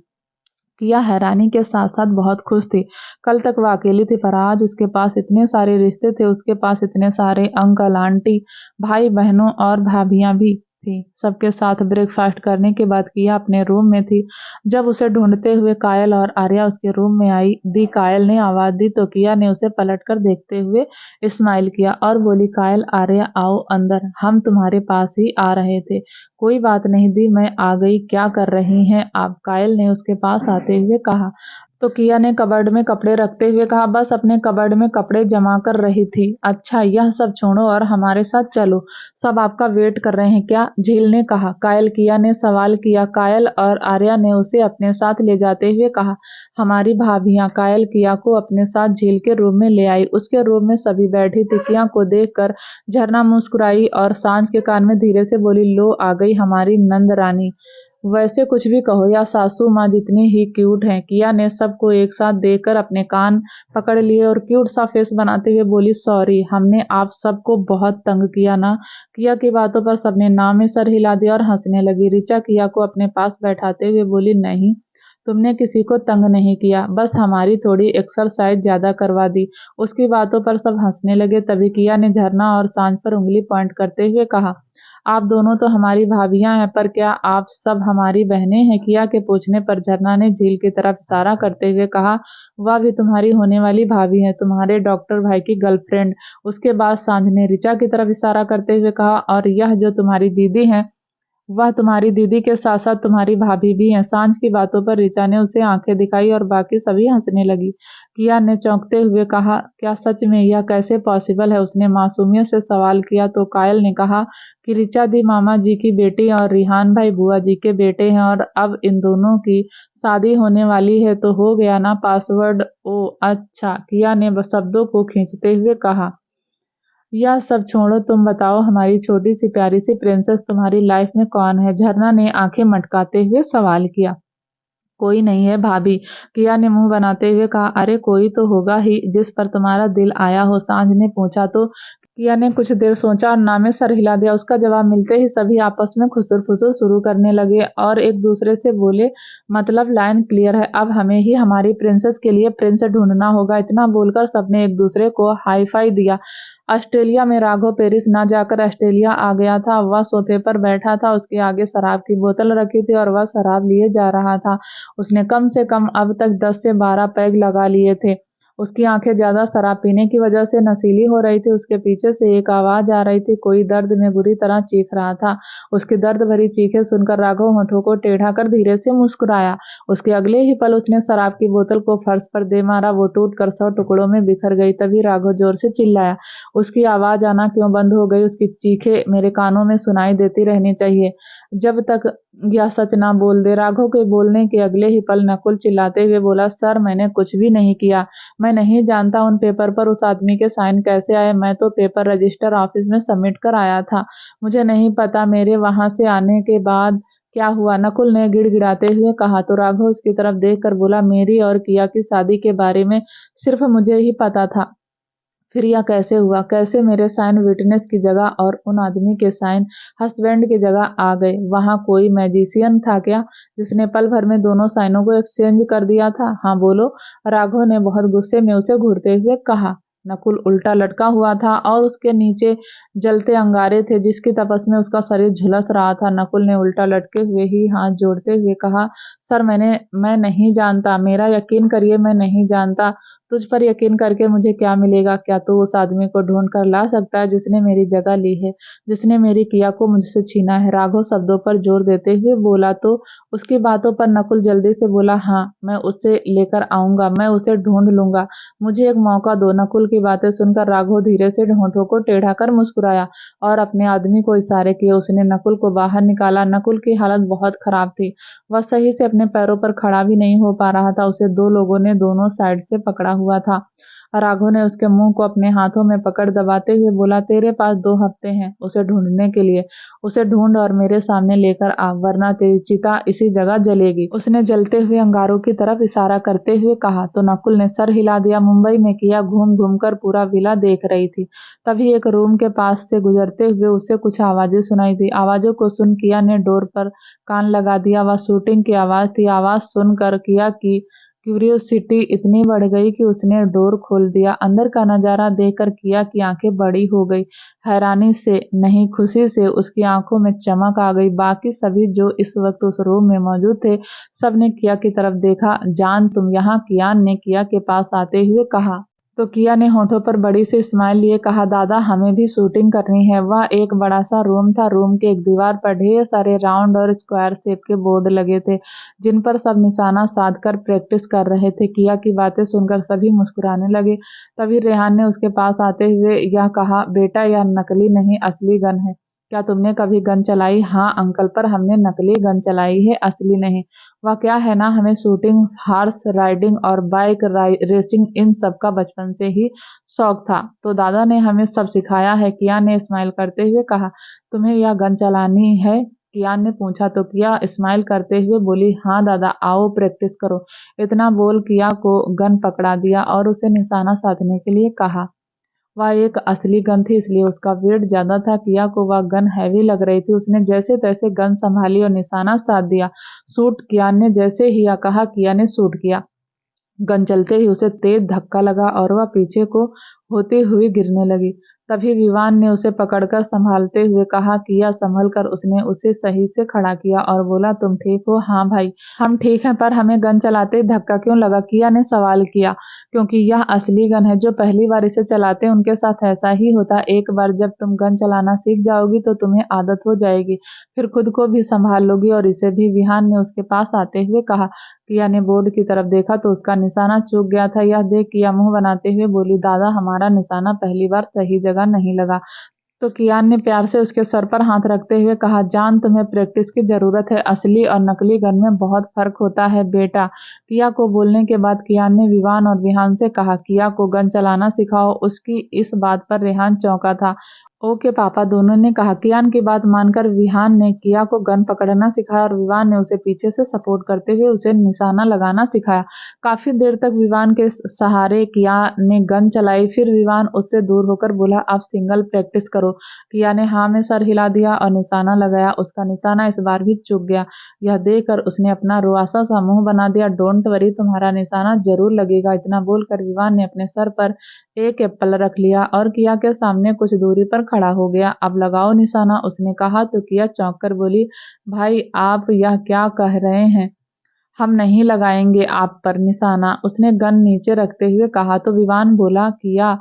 किया हैरानी के साथ साथ बहुत खुश थी। कल तक वह अकेली थी पर आज उसके पास इतने सारे रिश्ते थे, उसके पास इतने सारे अंकल आंटी भाई बहनों और भाभियां भी थी। सबके साथ ब्रेकफास्ट करने के बाद किया अपने रूम में थी। जब उसे ढूंढते हुए कायल और आर्या उसके रूम में आई दी कायल ने आवाज दी तो किया ने उसे पलटकर देखते हुए स्माइल किया और बोली, कायल आर्या आओ अंदर, हम तुम्हारे पास ही आ रहे थे। कोई बात नहीं दी, मैं आ गई, क्या कर रही हैं आप? कायल ने उसके पास आते हुए कहा तो किया ने कबर्ड में कपड़े रखते हुए कहा, बस अपने कबर्ड में कपड़े जमा कर रही थी। अच्छा यह सब छोड़ो और हमारे साथ चलो, सब आपका वेट कर रहे हैं। क्या? झील ने कहा। कायल, किया ने सवाल किया। कायल और आर्या ने उसे अपने साथ ले जाते हुए कहा, हमारी भाभियां। कायल किया को अपने साथ झील के रूम में ले आई। उसके रूम में सभी बैठी थी। किया को देखकर झरना मुस्कुराई और सांझ के कान में धीरे से बोली, लो आ गई हमारी नंद रानी। वैसे कुछ भी कहो या सासू माँ जितनी ही क्यूट हैं। किया ने सबको एक साथ देखकर अपने कान पकड़ लिए और क्यूट सा फेस बनाते हुए बोली, सॉरी हमने आप सबको बहुत तंग किया ना। किया की बातों पर सबने नाम में सर हिला दिया और हंसने लगी। ऋचा किया को अपने पास बैठाते हुए बोली, नहीं तुमने किसी को तंग नहीं किया, बस हमारी थोड़ी एक्सरसाइज ज्यादा करवा दी। उसकी बातों पर सब हंसने लगे। तभी किया ने झरना और सांझ पर उंगली पॉइंट करते हुए कहा, आप दोनों तो हमारी भाभियां हैं पर क्या आप सब हमारी बहनें हैं? किया के पूछने पर झरना ने झील की तरफ इशारा करते हुए कहा, वह भी तुम्हारी होने वाली भाभी है, तुम्हारे डॉक्टर भाई की गर्लफ्रेंड। उसके बाद सांझ ने ऋचा की तरफ इशारा करते हुए कहा, और यह जो तुम्हारी दीदी है वह तुम्हारी दीदी के साथ साथ तुम्हारी भाभी भी हैं। सांझ की बातों पर ऋचा ने उसे आंखें दिखाई और बाकी सभी हंसने लगी। किया ने चौंकते हुए कहा, क्या सच में? यह कैसे पॉसिबल है? उसने मासूमियत से सवाल किया तो कायल ने कहा कि ऋचा दी मामा जी की बेटी और रिहान भाई बुआ जी के बेटे हैं और अब इन दोनों की शादी होने वाली है तो हो गया ना पासवर्ड। ओ अच्छा, किया ने शब्दों को खींचते हुए कहा। यह सब छोड़ो, तुम बताओ हमारी छोटी सी प्यारी सी प्रिंसेस तुम्हारी लाइफ में कौन है? झरना ने आंखें मटकाते हुए सवाल किया। कोई नहीं है भाभी, किया ने मुंह बनाते हुए कहा। अरे कोई तो होगा ही जिस पर तुम्हारा दिल आया हो, सांझ ने पूछा तो किया ने कुछ देर सोचा और ना में सर हिला दिया। उसका जवाब मिलते ही सभी आपस में खुसर फुसर शुरू करने लगे और एक दूसरे से बोले, मतलब लाइन क्लियर है, अब हमें ही हमारी प्रिंसेस के लिए प्रिंस ढूंढना होगा। इतना बोलकर सबने एक दूसरे को हाई फाई दिया। ऑस्ट्रेलिया में राघव पेरिस ना जाकर ऑस्ट्रेलिया आ गया था। वह सोफे पर बैठा था, उसके आगे शराब की बोतल रखी थी और वह शराब लिए जा रहा था। उसने कम से कम अब तक 10 से 12 पैग लगा लिए थे। उसकी आंखें ज्यादा शराब पीने की वजह से नशीली हो रही थी। उसके पीछे से एक आवाज आ रही थी, कोई दर्द में बुरी तरह चीख रहा था। उसकी दर्द भरी चीखें सुनकर राघव होठों को टेढ़ा कर धीरे से मुस्कुराया। उसके अगले ही पल उसने शराब की बोतल को फर्श पर दे मारा। वो टूटकर 100 टुकड़ों में बिखर गई। तभी राघव जोर से चिल्लाया। उसकी आवाज आना क्यों बंद हो गई? उसकी चीखें मेरे कानों में सुनाई देती रहनी चाहिए जब तक यह सच ना बोल दे। राघव के बोलने के अगले ही पल नकुल चिल्लाते हुए बोला, सर मैंने कुछ भी नहीं किया। मैं नहीं जानता उन पेपर पर उस आदमी के साइन कैसे आए। मैं तो पेपर रजिस्टर ऑफिस में सबमिट कर आया था। मुझे नहीं पता मेरे वहां से आने के बाद क्या हुआ, नकुल ने गिड़गिड़ाते हुए कहा। तो राघव उसकी तरफ देखकर बोला, मेरी और किया की शादी के बारे में सिर्फ मुझे ही पता था। फिर यह कैसे हुआ? कैसे मेरे साइन विटनेस की जगह और उन आदमी के साइन हस्बैंड की जगह आ गए? वहां कोई मैजिशियन था क्या जिसने पल भर में दोनों साइनों को एक्सचेंज कर दिया था? हाँ बोलो, राघव ने बहुत गुस्से में उसे घूरते हुए कहा। नकुल उल्टा लटका हुआ था और उसके नीचे जलते अंगारे थे जिसकी तपस में उसका शरीर झुलस रहा था। नकुल ने उल्टा लटके हुए ही हाथ जोड़ते हुए कहा, सर मैं नहीं जानता, मेरा यकीन करिए, मैं नहीं जानता। तुझ पर यकीन करके मुझे क्या मिलेगा? क्या तू उस आदमी को ढूंढ कर ला सकता है जिसने मेरी जगह ली है, जिसने मेरी किया को मुझसे छीना है? राघव शब्दों पर जोर देते हुए बोला। तो उसकी बातों पर नकुल जल्दी से बोला, हाँ मैं उसे लेकर आऊंगा, मैं उसे ढूंढ लूंगा, मुझे एक मौका दो। नकुल की बातें सुनकर राघव धीरे से होठों को टेढ़ा कर मुस्कुराया और अपने आदमी को इशारे किए। उसने नकुल को बाहर निकाला। नकुल की हालत बहुत खराब थी। वह सही से अपने पैरों पर खड़ा भी नहीं हो पा रहा था। उसे दो लोगों ने दोनों साइड से पकड़ा हुआ था। राघव ने उसके मुंह को अपने हाथों में पकड़ दबाते हुए बोला, तेरे पास 2 हफ्ते हैं उसे ढूंढने के लिए। उसे ढूंढ और मेरे सामने लेकर आ, वरना तेरी चिता इसी जगह जलेगी। उसने जलते हुए अंगारों की तरफ इशारा करते हुए कहा। तो नकुल ने सर हिला दिया। मुंबई में किया घूम घूम कर पूरा विला देख रही थी। तभी एक रूम के पास से गुजरते हुए उसे कुछ आवाजें सुनाई दी। आवाजों को सुन किया ने डोर पर कान लगा दिया। वह शूटिंग की आवाज थी। आवाज सुनकर किया की क्यूरियोसिटी इतनी बढ़ गई कि उसने डोर खोल दिया। अंदर का नजारा देखकर किया की आंखें बड़ी हो गई। हैरानी से नहीं, खुशी से उसकी आंखों में चमक आ गई। बाकी सभी जो इस वक्त उस रूम में मौजूद थे, सबने किया की तरफ देखा। जान तुम यहाँ? कियान ने किया के पास आते हुए कहा। तो किया ने होठों पर बड़ी सी स्माइल लिए कहा, दादा हमें भी शूटिंग करनी है। वह एक बड़ा सा रूम था। रूम के एक दीवार पर ढेर सारे राउंड और स्क्वायर शेप के बोर्ड लगे थे जिन पर सब निशाना साध कर प्रैक्टिस कर रहे थे। किया की बातें सुनकर सभी मुस्कुराने लगे। तभी रेहान ने उसके पास आते हुए यह कहा, बेटा यह नकली नहीं असली गन है। क्या तुमने कभी गन चलाई? हाँ अंकल, पर हमने नकली गन चलाई है, असली नहीं। वह क्या है ना, हमें शूटिंग, हॉर्स राइडिंग और बाइक रेसिंग इन सब का बचपन से ही शौक था, तो दादा ने हमें सब सिखाया है। किया ने स्माइल करते हुए कहा। तुम्हें यह गन चलानी है? कियान ने पूछा। तो किया स्माइल करते हुए बोली, हाँ दादा आओ प्रैक्टिस करो। इतना बोल किया को गन पकड़ा दिया और उसे निशाना साधने के लिए कहा। वह एक असली गन थी इसलिए उसका वेट ज्यादा था। किया को वह गन हैवी लग रही थी। उसने जैसे तैसे गन संभाली और निशाना साध दिया। शूट किया ने जैसे ही यह कहा, किया ने शूट किया। गन चलते ही उसे तेज धक्का लगा और वह पीछे को होते हुए गिरने लगी। तभी विवान ने उसे पकड़कर संभालते हुए कहा, किया संभल कर। उसने उसे सही से खड़ा किया और बोला, तुम ठीक हो? हाँ भाई हम ठीक हैं, पर हमें गन चलाते ही धक्का क्यों लगा? किया ने सवाल किया। क्योंकि यह असली गन है। जो पहली बार इसे चलाते हैं उनके साथ ऐसा ही होता है। एक बार जब तुम गन चलाना सीख जाओगी तो तुम्हें आदत हो जाएगी, फिर खुद को भी संभाल लोगी और इसे भी। विहान ने उसके पास आते हुए कहा। किया ने बोर्ड की तरफ देखा तो उसका निशाना चूक गया था। यह देख किया मुंह बनाते हुए बोली, दादा हमारा निशाना पहली बार सही जगह नहीं लगा। तो कियान ने प्यार से उसके सर पर हाथ रखते हुए कहा, जान तुम्हें प्रैक्टिस की जरूरत है। असली और नकली गन में बहुत फर्क होता है बेटा। किया को बोलने के बाद कियान ने विवान और विहान से कहा, किया को गन चलाना सिखाओ। उसकी इस बात पर रेहान चौंका था। ओके पापा, दोनों ने कहा। कियान की बात मानकर विहान ने किया को गन पकड़ना सिखाया और विवान ने उसे पीछे से सपोर्ट करते हुए उसे निशाना लगाना सिखाया। काफी देर तक विवान के सहारे किया ने गन चलाई। फिर विवान उससे दूर होकर बोला, अब सिंगल प्रैक्टिस करो। किया ने हाँ में सर हिला दिया और निशाना लगाया। उसका निशाना इस बार भी चूक गया। यह देखकर उसने अपना रुआसा सा मुंह बना दिया। डोंट वरी, तुम्हारा निशाना जरूर लगेगा। इतना बोलकर विवान ने अपने सर पर एक एप्पल रख लिया और किया के सामने कुछ दूरी पर खड़ा हो गया। अब लगाओ निशाना, उसने कहा। तो किया चौंक कर बोली, भाई आप यह क्या कह रहे हैं? हम नहीं लगाएंगे आप पर निशाना, उसने गन नीचे रखते हुए कहा। तो विवान बोला, किया,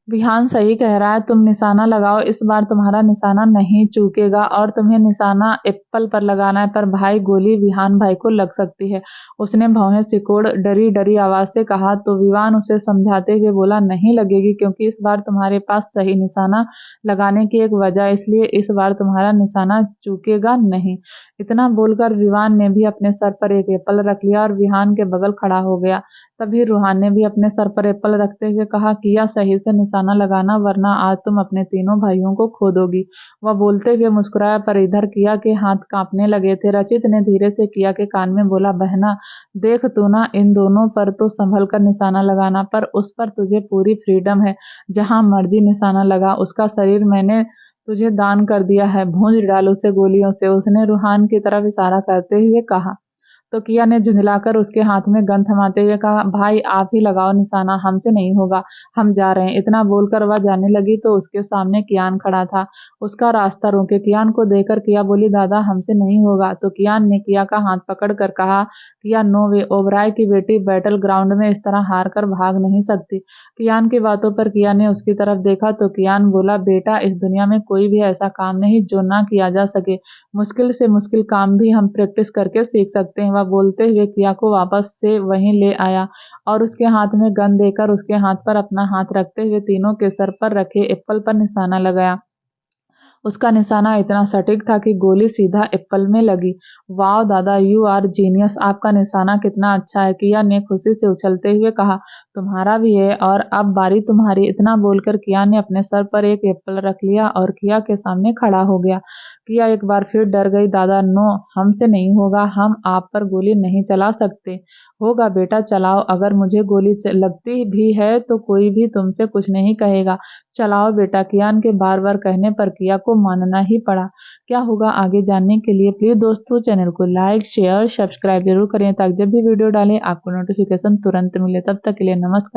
विहान सही कह रहा है, तुम निशाना लगाओ, इस बार तुम्हारा निशाना नहीं चूकेगा और तुम्हें निशाना एप्पल पर लगाना है, पर भाई गोली विहान भाई को लग सकती है, उसने भौहें सिकोड़ डरी डरी आवाज से कहा। तो विवान उसे समझाते हुए बोला, नहीं लगेगी, क्योंकि इस बार तुम्हारे पास सही निशाना लगाने की एक वजह है, इसलिए इस बार तुम्हारा निशाना चूकेगा नहीं। इतना बोलकर विवान ने भी अपने सर पर एक एप्पल रख लिया और विहान के बगल खड़ा हो गया। तभी रूहान ने भी अपने सर पर एप्पल रखते हुए कहा, किया, सही से निशाना लगाना, वरना आज तुम अपने तीनों भाइयों को खो दोगी। वह बोलते हुए मुस्कुराया, पर इधर किया के हाथ कांपने लगे थे। रचित ने धीरे से किया के कान में बोला, बहना देख तू ना, इन दोनों पर तो संभल कर निशाना लगाना, पर उस पर तुझे पूरी फ्रीडम है, जहां मर्जी निशाना लगा, उसका शरीर मैंने तुझे दान कर दिया है, भूंज डाल उसे गोलियों से, उसने रूहान की तरफ इशारा करते हुए कहा। तो किया ने झुंझलाकर उसके हाथ में गन थमाते हुए कहा, भाई आप ही लगाओ निशाना, हमसे नहीं होगा, हम जा रहे हैं। इतना बोलकर वह जाने लगी तो उसके सामने कियान खड़ा था। उसका रास्ता रोके कियान को देखकर किया बोली, दादा हमसे नहीं होगा। तो कियान ने किया का हाथ पकड़ कर कहा, किया, नो वे, ओबराय की बेटी बैटल ग्राउंड में इस तरह हार कर भाग नहीं सकती। कियान की बातों पर किया ने उसकी तरफ देखा तो कियान बोला, बेटा इस दुनिया में कोई भी ऐसा काम नहीं जो ना किया जा सके, मुश्किल से मुश्किल काम भी हम प्रैक्टिस करके सीख सकते हैं। वह बोलते हुए किया को वापस से वहीं ले आया और उसके हाथ में गन देकर उसके हाथ पर अपना हाथ रखते हुए तीनों के सर पर रखे एप्पल पर निशाना लगाया। उसका निशाना इतना सटीक था कि गोली सीधा एप्पल में लगी। वाह दादा, यू आर जीनियस, आपका निशाना कितना अच्छा है, किया ने खुशी से उछलते हुए कहा। तुम्हारा भी है, और अब बारी तुम्हारी। इतना बोलकर किया ने अपने सर पर एक एप्पल रख लिया और किया के सामने खड़ा हो गया। किया एक बार फिर डर गई। दादा नो, हमसे नहीं होगा, हम आप पर गोली नहीं चला सकते। होगा बेटा, चलाओ, अगर मुझे गोली लगती भी है तो कोई भी तुमसे कुछ नहीं कहेगा, चलाओ बेटा। कियान के बार बार कहने पर किया को मानना ही पड़ा। क्या होगा आगे जानने के लिए प्लीज दोस्तों चैनल को लाइक शेयर सब्सक्राइब जरूर करें, ताकि जब भी वीडियो डालें आपको नोटिफिकेशन तुरंत मिले। तब तक के लिए नमस्कार।